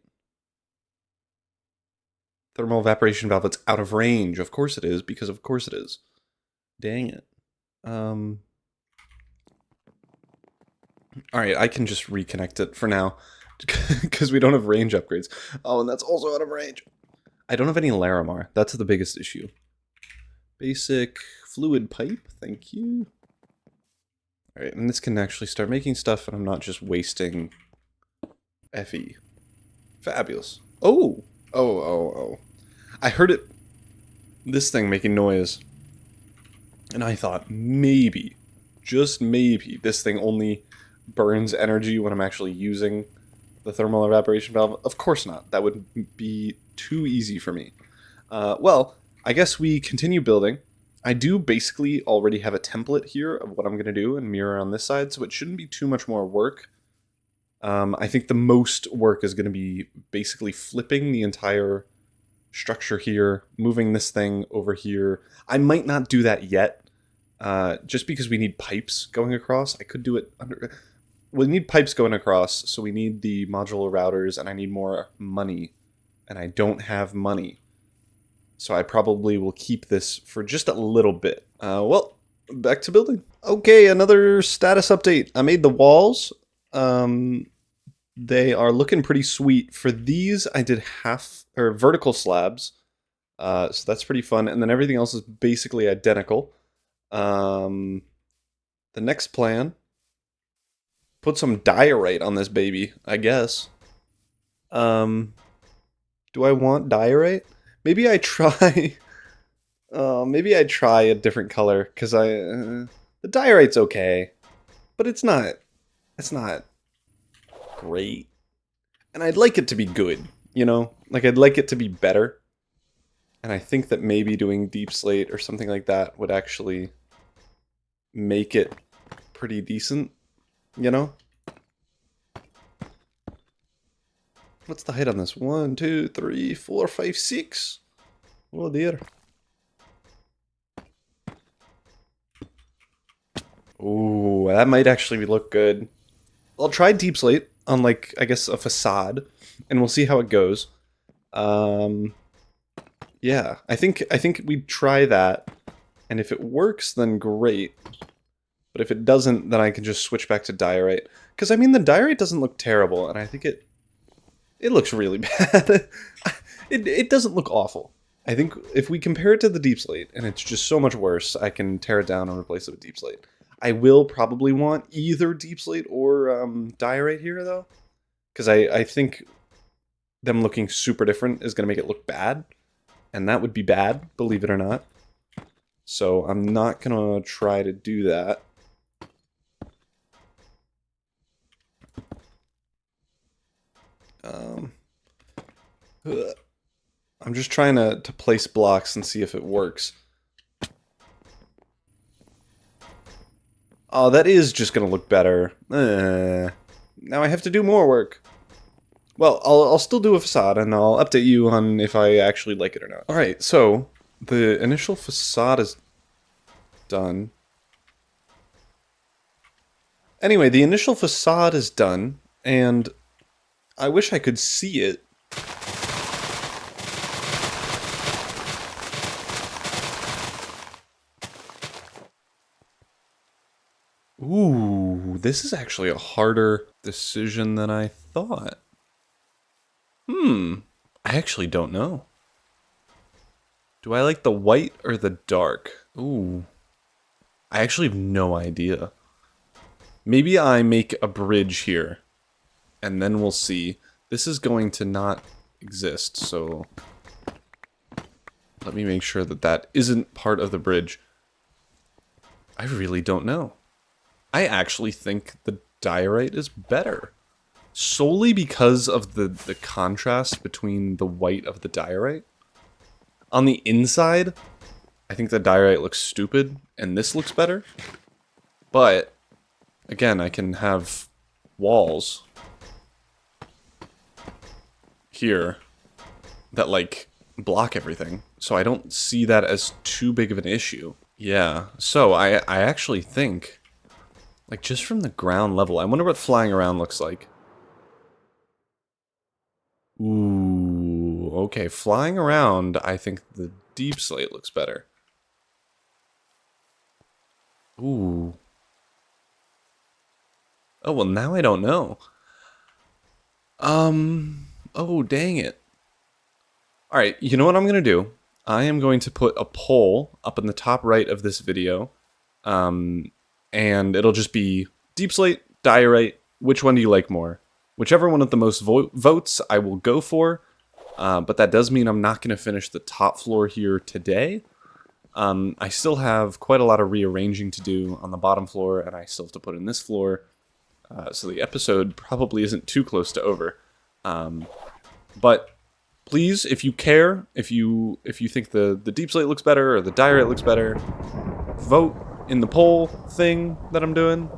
Thermal evaporation valve, it's out of range. Of course it is, because of course it is. Dang it. Alright, I can just reconnect it for now, because we don't have range upgrades. Oh, and that's also out of range. I don't have any Larimar. That's the biggest issue. Basic fluid pipe, thank you. Alright, and this can actually start making stuff, and I'm not just wasting FE. Fabulous. Oh! Oh. I heard it, this thing making noise, and I thought maybe, just maybe, this thing only burns energy when I'm actually using the thermal evaporation valve. Of course not. That would be too easy for me. Well, I guess we continue building. I do basically already have a template here of what I'm going to do and mirror on this side, so it shouldn't be too much more work. I think the most work is going to be basically flipping the entire structure here, moving this thing over here. I might not do that yet, just because we need pipes going across. I could do it under... We need pipes going across, so we need the modular routers, and I need more money. And I don't have money. So I probably will keep this for just a little bit. Well, back to building. Okay, another status update. I made the walls. They are looking pretty sweet. For these, I did vertical slabs. So that's pretty fun. And then everything else is basically identical. The next plan, put some diorite on this baby, I guess. Do I want diorite? Maybe I try... maybe I try a different color, because the diorite's okay. But it's not great. And I'd like it to be good, you know? Like, I'd like it to be better. And I think that maybe doing deep slate or something like that would actually make it pretty decent, you know? What's the height on this? 1, 2, 3, 4, 5, 6. Oh dear. Ooh, that might actually look good. I'll try deep slate on, like, I guess a facade, and we'll see how it goes. Yeah, I think we'd try that, and if it works, then great. But if it doesn't, then I can just switch back to diorite. Because, I mean, the diorite doesn't look terrible, and I think it looks really bad. It doesn't look awful. I think if we compare it to the deep slate, and it's just so much worse, I can tear it down and replace it with deep slate. I will probably want either deep slate or diorite here, though. Because I think them looking super different is going to make it look bad. And that would be bad, believe it or not. So I'm not going to try to do that. I'm just trying to place blocks and see if it works. Oh, that is just gonna look better. Now I have to do more work. Well, I'll still do a facade, and I'll update you on if I actually like it or not. Alright, so, the initial facade is done. Anyway, the initial facade is done, and I wish I could see it. Ooh, this is actually a harder decision than I thought. I actually don't know. Do I like the white or the dark? Ooh. I actually have no idea. Maybe I make a bridge here, and then we'll see. This is going to not exist, so let me make sure that that isn't part of the bridge. I really don't know. I actually think the diorite is better. Solely because of the contrast between the white of the diorite. On the inside, I think the diorite looks stupid, and this looks better. But, again, I can have walls here that, like, block everything. So I don't see that as too big of an issue. Yeah, so I actually think, like, just from the ground level, I wonder what flying around looks like. Ooh, okay, flying around, I think the deep slate looks better. Ooh. Oh, well, now I don't know. Oh, dang it. Alright, you know what I'm going to do? I am going to put a poll up in the top right of this video, and it'll just be deep slate, diorite, which one do you like more? Whichever one with the most votes I will go for, but that does mean I'm not going to finish the top floor here today. I still have quite a lot of rearranging to do on the bottom floor, and I still have to put in this floor, so the episode probably isn't too close to over. But please, if you care, if you think the deep slate looks better or the diorite looks better, vote in the poll thing that I'm doing.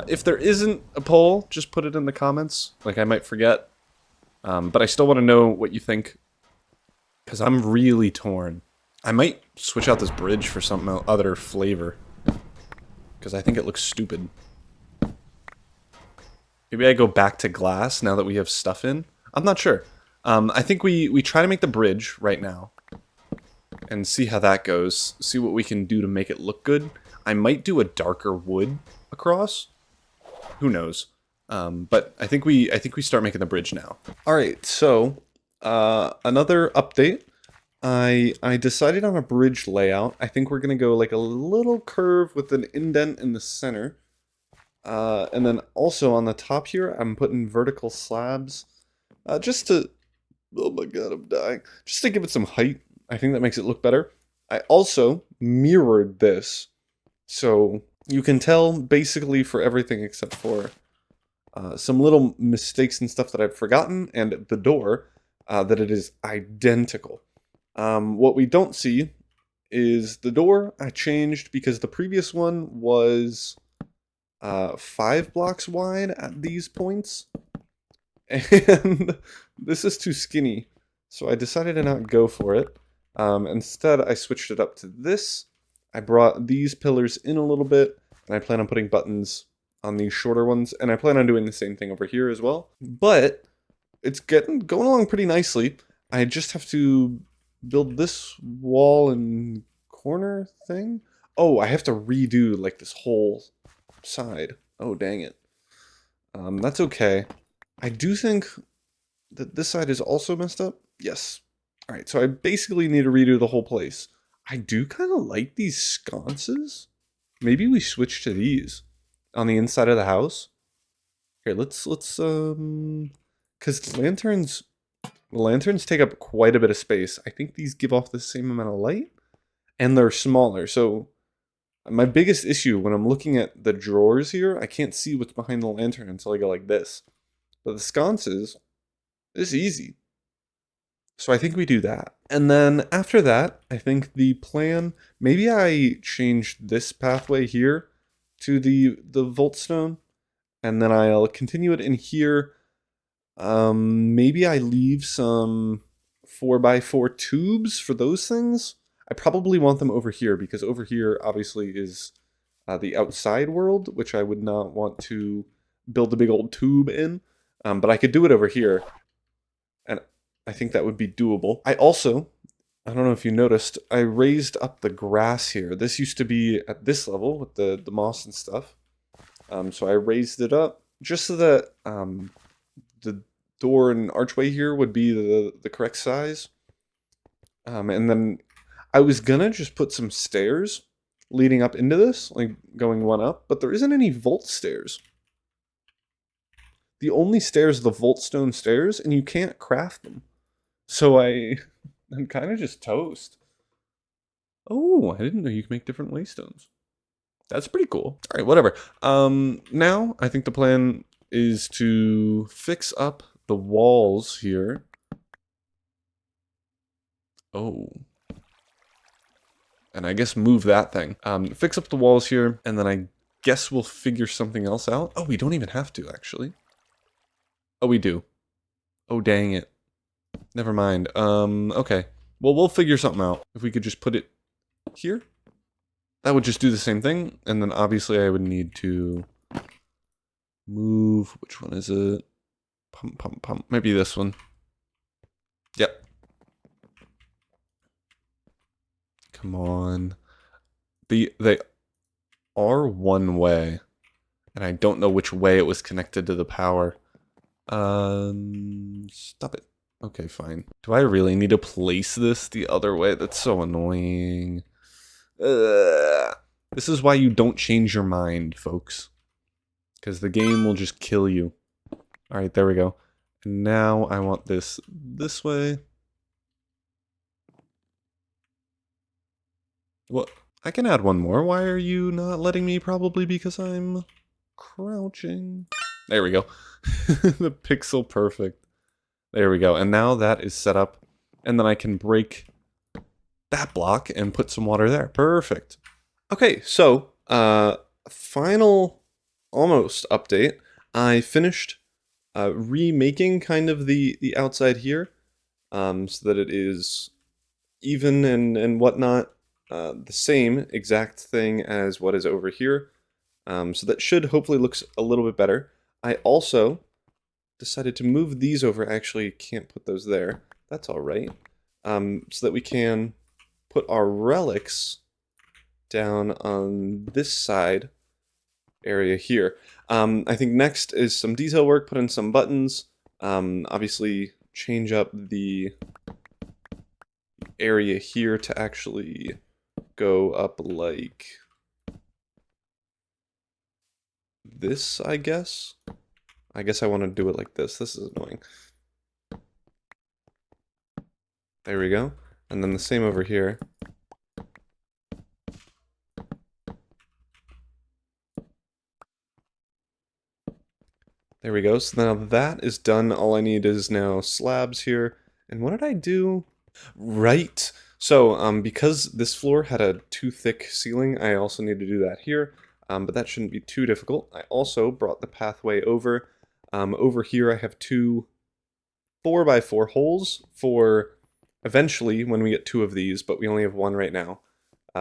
If there isn't a poll, just put it in the comments. Like, I might forget. But I still want to know what you think, because I'm really torn. I might switch out this bridge for some other flavor, because I think it looks stupid. Maybe I go back to glass now that we have stuff in. I'm not sure. I think we try to make the bridge right now and see how that goes. See what we can do to make it look good. I might do a darker wood across. Who knows? But I think we start making the bridge now. All right, so another update. I decided on a bridge layout. I think we're gonna go like a little curve with an indent in the center, and then also on the top here, I'm putting vertical slabs, just to. Oh my god, I'm dying. Just to give it some height. I think that makes it look better. I also mirrored this, so you can tell basically for everything except for some little mistakes and stuff that I've forgotten, and the door, that it is identical. What we don't see is the door I changed because the previous one was 5 blocks wide at these points, and this is too skinny, so I decided to not go for it. Instead, I switched it up to this. I brought these pillars in a little bit, and I plan on putting buttons on these shorter ones, and I plan on doing the same thing over here as well. But it's going along pretty nicely. I just have to build this wall and corner thing. Oh, I have to redo like this whole side. Oh, dang it. That's okay. I do think that this side is also messed up. Yes. All right, so I basically need to redo the whole place. I do kind of like these sconces. Maybe we switch to these on the inside of the house. Here, let's because lanterns take up quite a bit of space. I think these give off the same amount of light, and they're smaller. So my biggest issue when I'm looking at the drawers here, I can't see what's behind the lantern until I go like this. But the sconces, This is easy. So I think we do that. And then after that, I think the plan, maybe I change this pathway here to the Voltstone, and then I'll continue it in here. Maybe I leave some 4x4 tubes for those things. I probably want them over here because over here obviously is the outside world, which I would not want to build a big old tube in. But I could do it over here, and I think that would be doable. I don't know if you noticed, I raised up the grass here. This used to be at this level with the moss and stuff. So I raised it up just so that the door and archway here would be the correct size. And then I was gonna just put some stairs leading up into this, like going one up, but there isn't any Volt stairs. The only stairs are the Voltstone stairs, and you can't craft them. So I'm kind of just toast. Oh, I didn't know you could make different waystones. That's pretty cool. All right, whatever. Now I think the plan is to fix up the walls here. Oh. And I guess move that thing. Fix up the walls here, and then I guess we'll figure something else out. Oh, we don't even have to, actually. Oh, we do. Oh, dang it. Never mind. Okay. Well, we'll figure something out. If we could just put it here, that would just do the same thing. And then obviously I would need to move. Which one is it? Pump, pump, pump. Maybe this one. Yep. Come on. They are one way. And I don't know which way it was connected to the power. Stop it. Okay, fine. Do I really need to place this the other way? That's so annoying. This is why you don't change your mind, folks. Because the game will just kill you. Alright, there we go. And now I want this way. Well, I can add one more. Why are you not letting me? Probably because I'm crouching. There we go. The pixel perfect. There we go. And now that is set up. And then I can break that block and put some water there. Perfect. Okay, so final almost update. I finished remaking kind of the outside here, so that it is even and whatnot, the same exact thing as what is over here. So that should hopefully looks a little bit better. I also decided to move these over. I actually can't put those there. That's all right. So that we can put our relics down on this side area here. I think next is some detail work, put in some buttons, obviously change up the area here to actually go up like this, I guess. I guess I want to do it like this. This is annoying. There we go. And then the same over here. There we go. So now that is done. All I need is now slabs here. And what did I do? Right. So because this floor had a too thick ceiling, I also need to do that here. But that shouldn't be too difficult. I also brought the pathway over. Over here I have two 4x4 holes for eventually when we get two of these, but we only have one right now.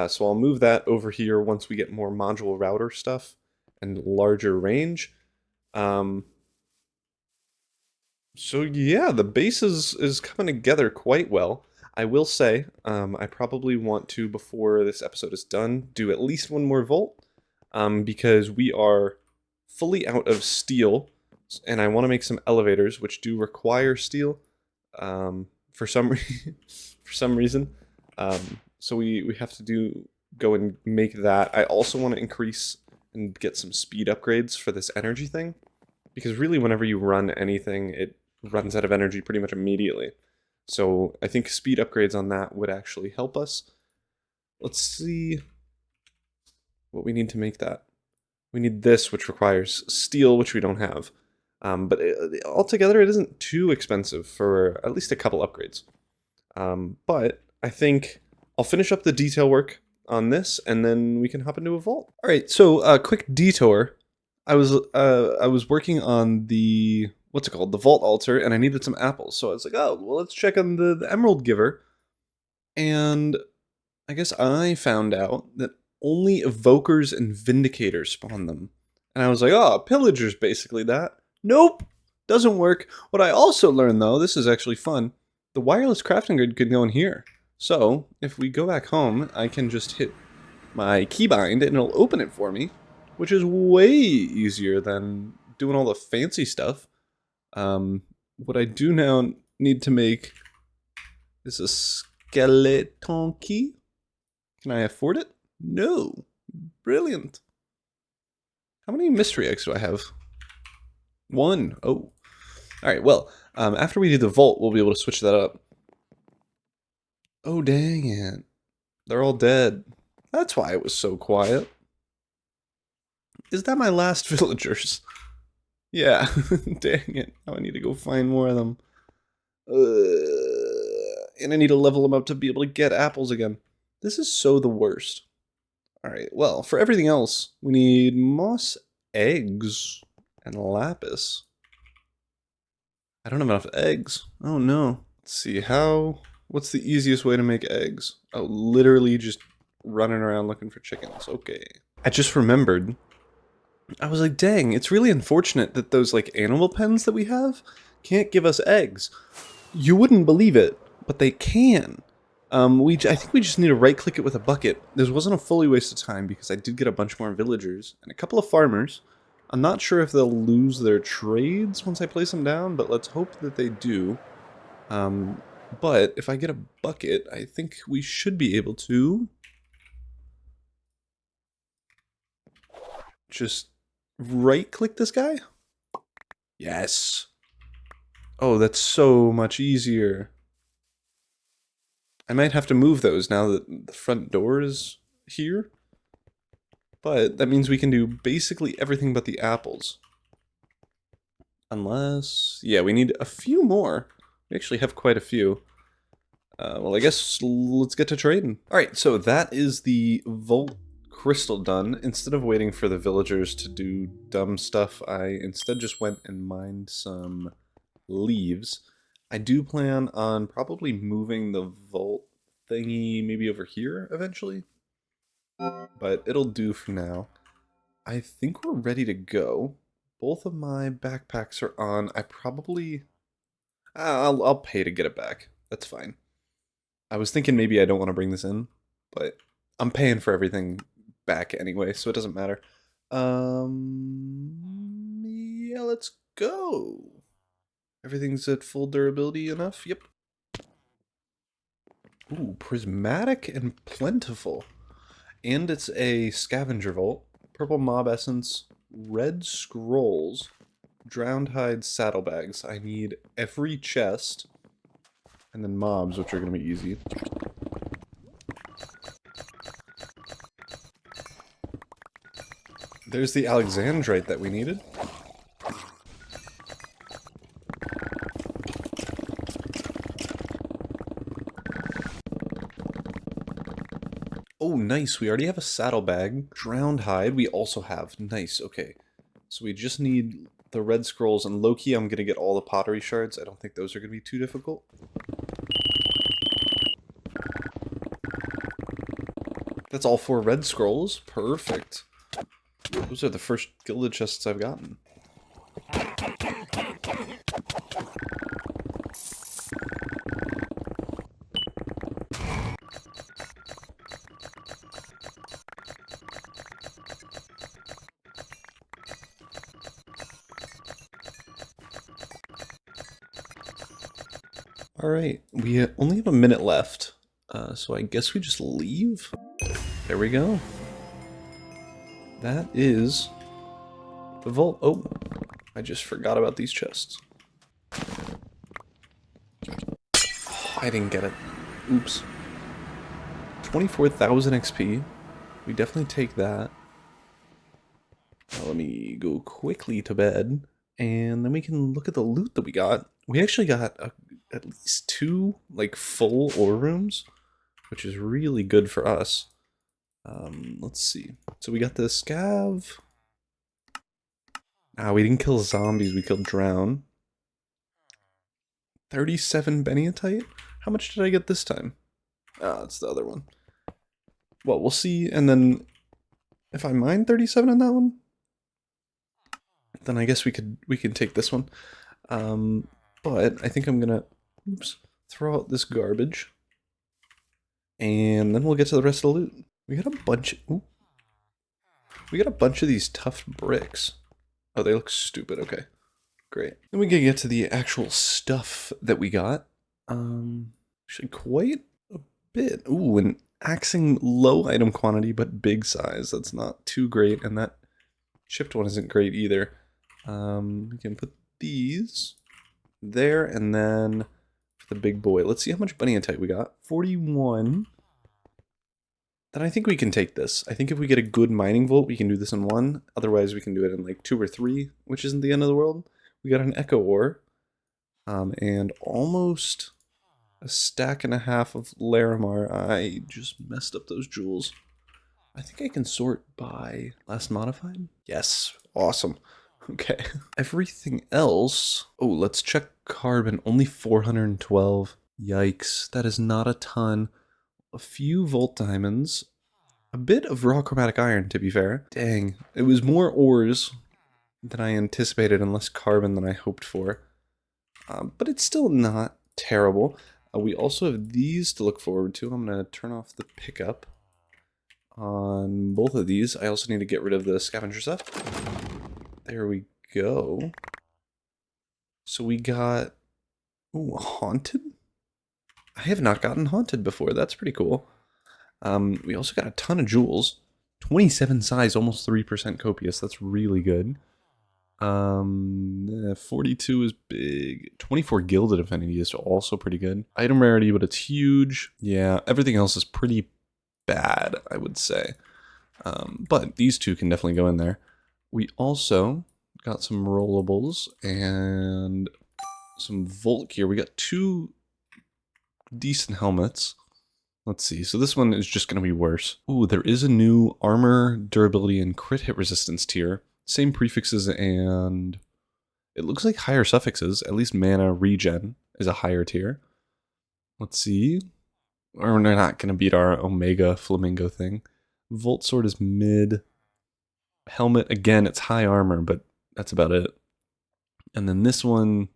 So I'll move that over here once we get more module router stuff and larger range. So yeah, the base is coming together quite well. I will say, I probably want to, before this episode is done, do at least one more volt, because we are fully out of steel, and I want to make some elevators, which do require steel, for some for some reason. So we have to go and make that. I also want to increase and get some speed upgrades for this energy thing, because really whenever you run anything, it runs out of energy pretty much immediately. So I think speed upgrades on that would actually help us. Let's see what we need to make that. We need this, which requires steel, which we don't have. But altogether, it isn't too expensive for at least a couple upgrades. But I think I'll finish up the detail work on this, and then we can hop into a vault. All right, so quick detour. I was working on the what's it called, the vault altar, and I needed some apples. So I was like, oh, well, let's check on the Emerald Giver, and I guess I found out that only Evokers and Vindicators spawn them, and I was like, oh, Pillagers, basically that. Nope, doesn't work. What I also learned though, this is actually fun. The wireless crafting grid could go in here. So if we go back home, I can just hit my keybind and it'll open it for me, which is way easier than doing all the fancy stuff. What I do now need to make is a skeleton key. Can I afford it? No. Brilliant. How many mystery eggs do I have? 1. Oh. Alright, well, after we do the vault, we'll be able to switch that up. Oh, dang it. They're all dead. That's why it was so quiet. Is that my last villagers? Yeah, dang it. Now I need to go find more of them. And I need to level them up to be able to get apples again. This is so the worst. Alright, well, for everything else, we need moss eggs and lapis. I don't have enough eggs. Oh no. Let's see, what's the easiest way to make eggs? Oh, literally just running around looking for chickens. Okay. I just remembered. I was like, dang, it's really unfortunate that those, like, animal pens that we have can't give us eggs. You wouldn't believe it, but they can. I think we just need to right-click it with a bucket. This wasn't a fully waste of time because I did get a bunch more villagers and a couple of farmers. I'm not sure if they'll lose their trades once I place them down, but let's hope that they do. But if I get a bucket, I think we should be able to just right-click this guy. Yes. Oh, that's so much easier. I might have to move those now that the front door is here. But that means we can do basically everything but the apples. Unless... yeah, we need a few more. We actually have quite a few. Well, I guess let's get to trading. Alright, so that is the Vault Crystal done. Instead of waiting for the villagers to do dumb stuff, I instead just went and mined some leaves. I do plan on probably moving the vault thingy maybe over here eventually. But it'll do for now. I think we're ready to go. Both of my backpacks are on. I probably... I'll pay to get it back. That's fine. I was thinking maybe I don't want to bring this in, but I'm paying for everything back anyway, so it doesn't matter. Yeah, let's go. Everything's at full durability enough? Yep. Ooh, prismatic and plentiful. And it's a scavenger vault. Purple mob essence, red scrolls, drowned hide saddlebags. I need every chest. And then mobs, which are going to be easy. There's the Alexandrite that we needed. Oh, nice. We already have a saddlebag. Drowned hide we also have. Nice. Okay. So we just need the red scrolls, and low-key I'm going to get all the pottery shards. I don't think those are going to be too difficult. That's all 4 red scrolls. Perfect. Those are the first gilded chests I've gotten. Alright, we only have a minute left, so I guess we just leave? There we go. That is the vault. Oh, I just forgot about these chests. Oh, I didn't get it. Oops. 24,000 XP. We definitely take that. Now let me go quickly to bed And then we can look at the loot that we got. We actually got at least 2 like full ore rooms, which is really good for us. Let's see. So we got the scav. We didn't kill zombies, we killed drown. 37 Beniatite? How much did I get this time? It's the other one. Well, we'll see, and then if I mine 37 on that one, then I guess we can take this one. But I think I'm gonna throw out this garbage, and then we'll get to the rest of the loot. We got a bunch. Ooh, we got a bunch of these tough bricks. Oh, they look stupid. Okay, great. Then we can get to the actual stuff that we got. Actually, quite a bit. Ooh, an axing low item quantity but big size. That's not too great, and that chipped one isn't great either. We can put these there, and then for the big boy, let's see how much Beniatite we got. 41. Then I think we can take this. I think if we get a good mining vault, we can do this in 1. Otherwise, we can do it in like 2 or 3, which isn't the end of the world. We got an echo ore, and almost a stack and a half of Larimar. I just messed up those jewels. I think I can sort by last modified. Yes, awesome. Okay. Everything else. Oh, let's check carbon. Only 412. Yikes, that is not a ton. A few Volt Diamonds, a bit of raw chromatic iron, to be fair. Dang, it was more ores than I anticipated and less carbon than I hoped for. But it's still not terrible. We also have these to look forward to. I'm going to turn off the pickup on both of these. I also need to get rid of the scavenger stuff. There we go. So we got... Ooh, haunted? I have not gotten haunted before. That's pretty cool. We also got a ton of jewels. 27 size, almost 3% copious. That's really good. 42 is big. 24 gilded affinity is also pretty good. Item rarity, but it's huge. Yeah, everything else is pretty bad, I would say. But these two can definitely go in there. We also got some rollables and some Volt gear. We got 2 decent helmets. Let's see. So this one is just going to be worse. Ooh, there is a new armor, durability, and crit hit resistance tier. Same prefixes and it looks like higher suffixes. At least mana regen is a higher tier. Let's see. We're not going to beat our Omega Flamingo thing. Volt Sword is mid. Helmet, again, it's high armor, but that's about it. And then this one,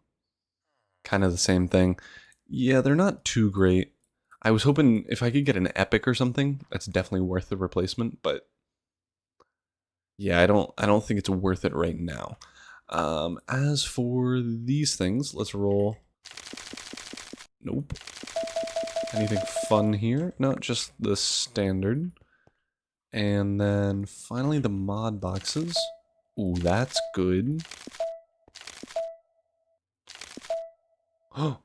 kind of the same thing. Yeah, they're not too great. I was hoping if I could get an epic or something, that's definitely worth the replacement, but yeah, I don't think it's worth it right now. As for these things, let's roll. Nope. Anything fun here? No, just the standard. And then finally the mod boxes. Ooh, that's good. Oh,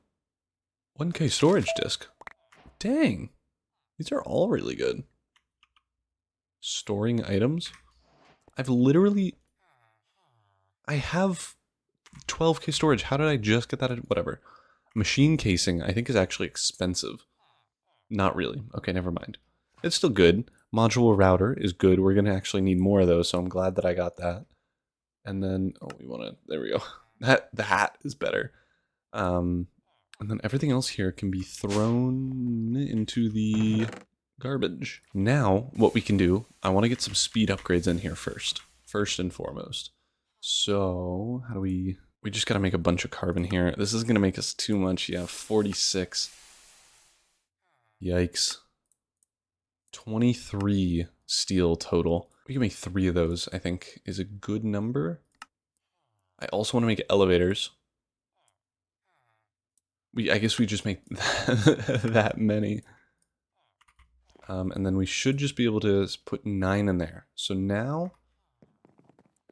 1K storage disk. Dang, these are all really good. Storing items. I have 12K storage. How did I just get that? Whatever. Machine casing, I think, is actually expensive. Not really. Okay, never mind. It's still good. Modular router is good. We're going to actually need more of those, so I'm glad that I got that. And then, oh, we want to, there we go. The hat is better. And then everything else here can be thrown into the garbage. Now, what we can do, I want to get some speed upgrades in here first and foremost. So, how do we just got to make a bunch of carbon here. This is going to make us too much. Yeah, 46. Yikes. 23 steel total. We can make 3 of those, I think, is a good number. I also want to make elevators. I guess we just make that many. And then we should just be able to put 9 in there. So now,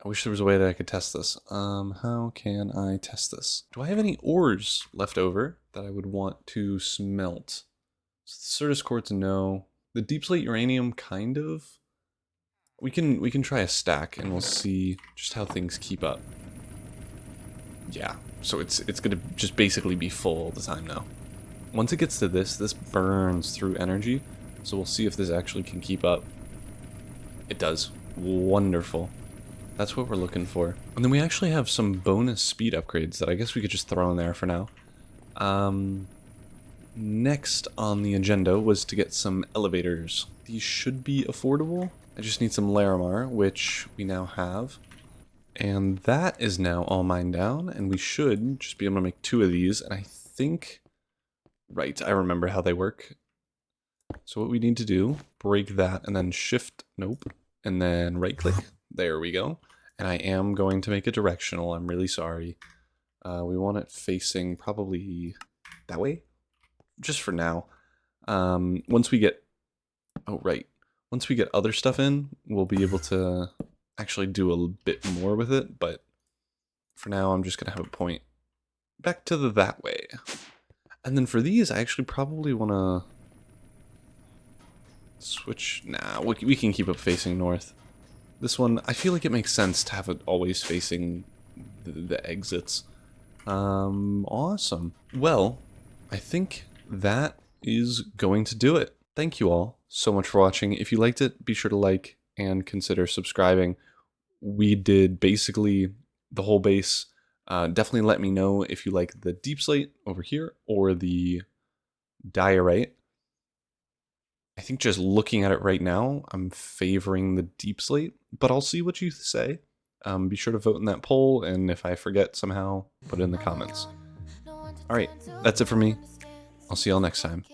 I wish there was a way that I could test this. How can I test this? Do I have any ores left over that I would want to smelt? So the Certus quartz, no. The deep slate uranium, kind of. We can try a stack and we'll see just how things keep up. Yeah, so it's gonna just basically be full all the time now. Once it gets to this burns through energy, so we'll see if this actually can keep up. It does. Wonderful. That's what we're looking for. And then we actually have some bonus speed upgrades that I guess we could just throw in there for now. Next on the agenda was to get some elevators. These should be affordable. I just need some Larimar, which we now have. And that is now all mined down, and we should just be able to make 2 of these, and I think... Right, I remember how they work. So what we need to do, break that, and then shift, nope, and then right-click. There we go. And I am going to make it directional, I'm really sorry. We want it facing probably that way, just for now. Once we get... Oh, right. Once we get other stuff in, we'll be able to actually do a bit more with it, but for now I'm just going to have it point back to the that way. And then for these, I actually probably want to switch... Nah, we can keep it facing north. This one, I feel like it makes sense to have it always facing the exits. Awesome. Well, I think that is going to do it. Thank you all so much for watching. If you liked it, be sure to like and consider subscribing. We did basically the whole base. Definitely let me know if you like the deep slate over here or the diorite. I think just looking at it right now, I'm favoring the deep slate, but I'll see what you say. Be sure to vote in that poll, and if I forget somehow, put it in the comments. Alright, that's it for me. I'll see y'all next time.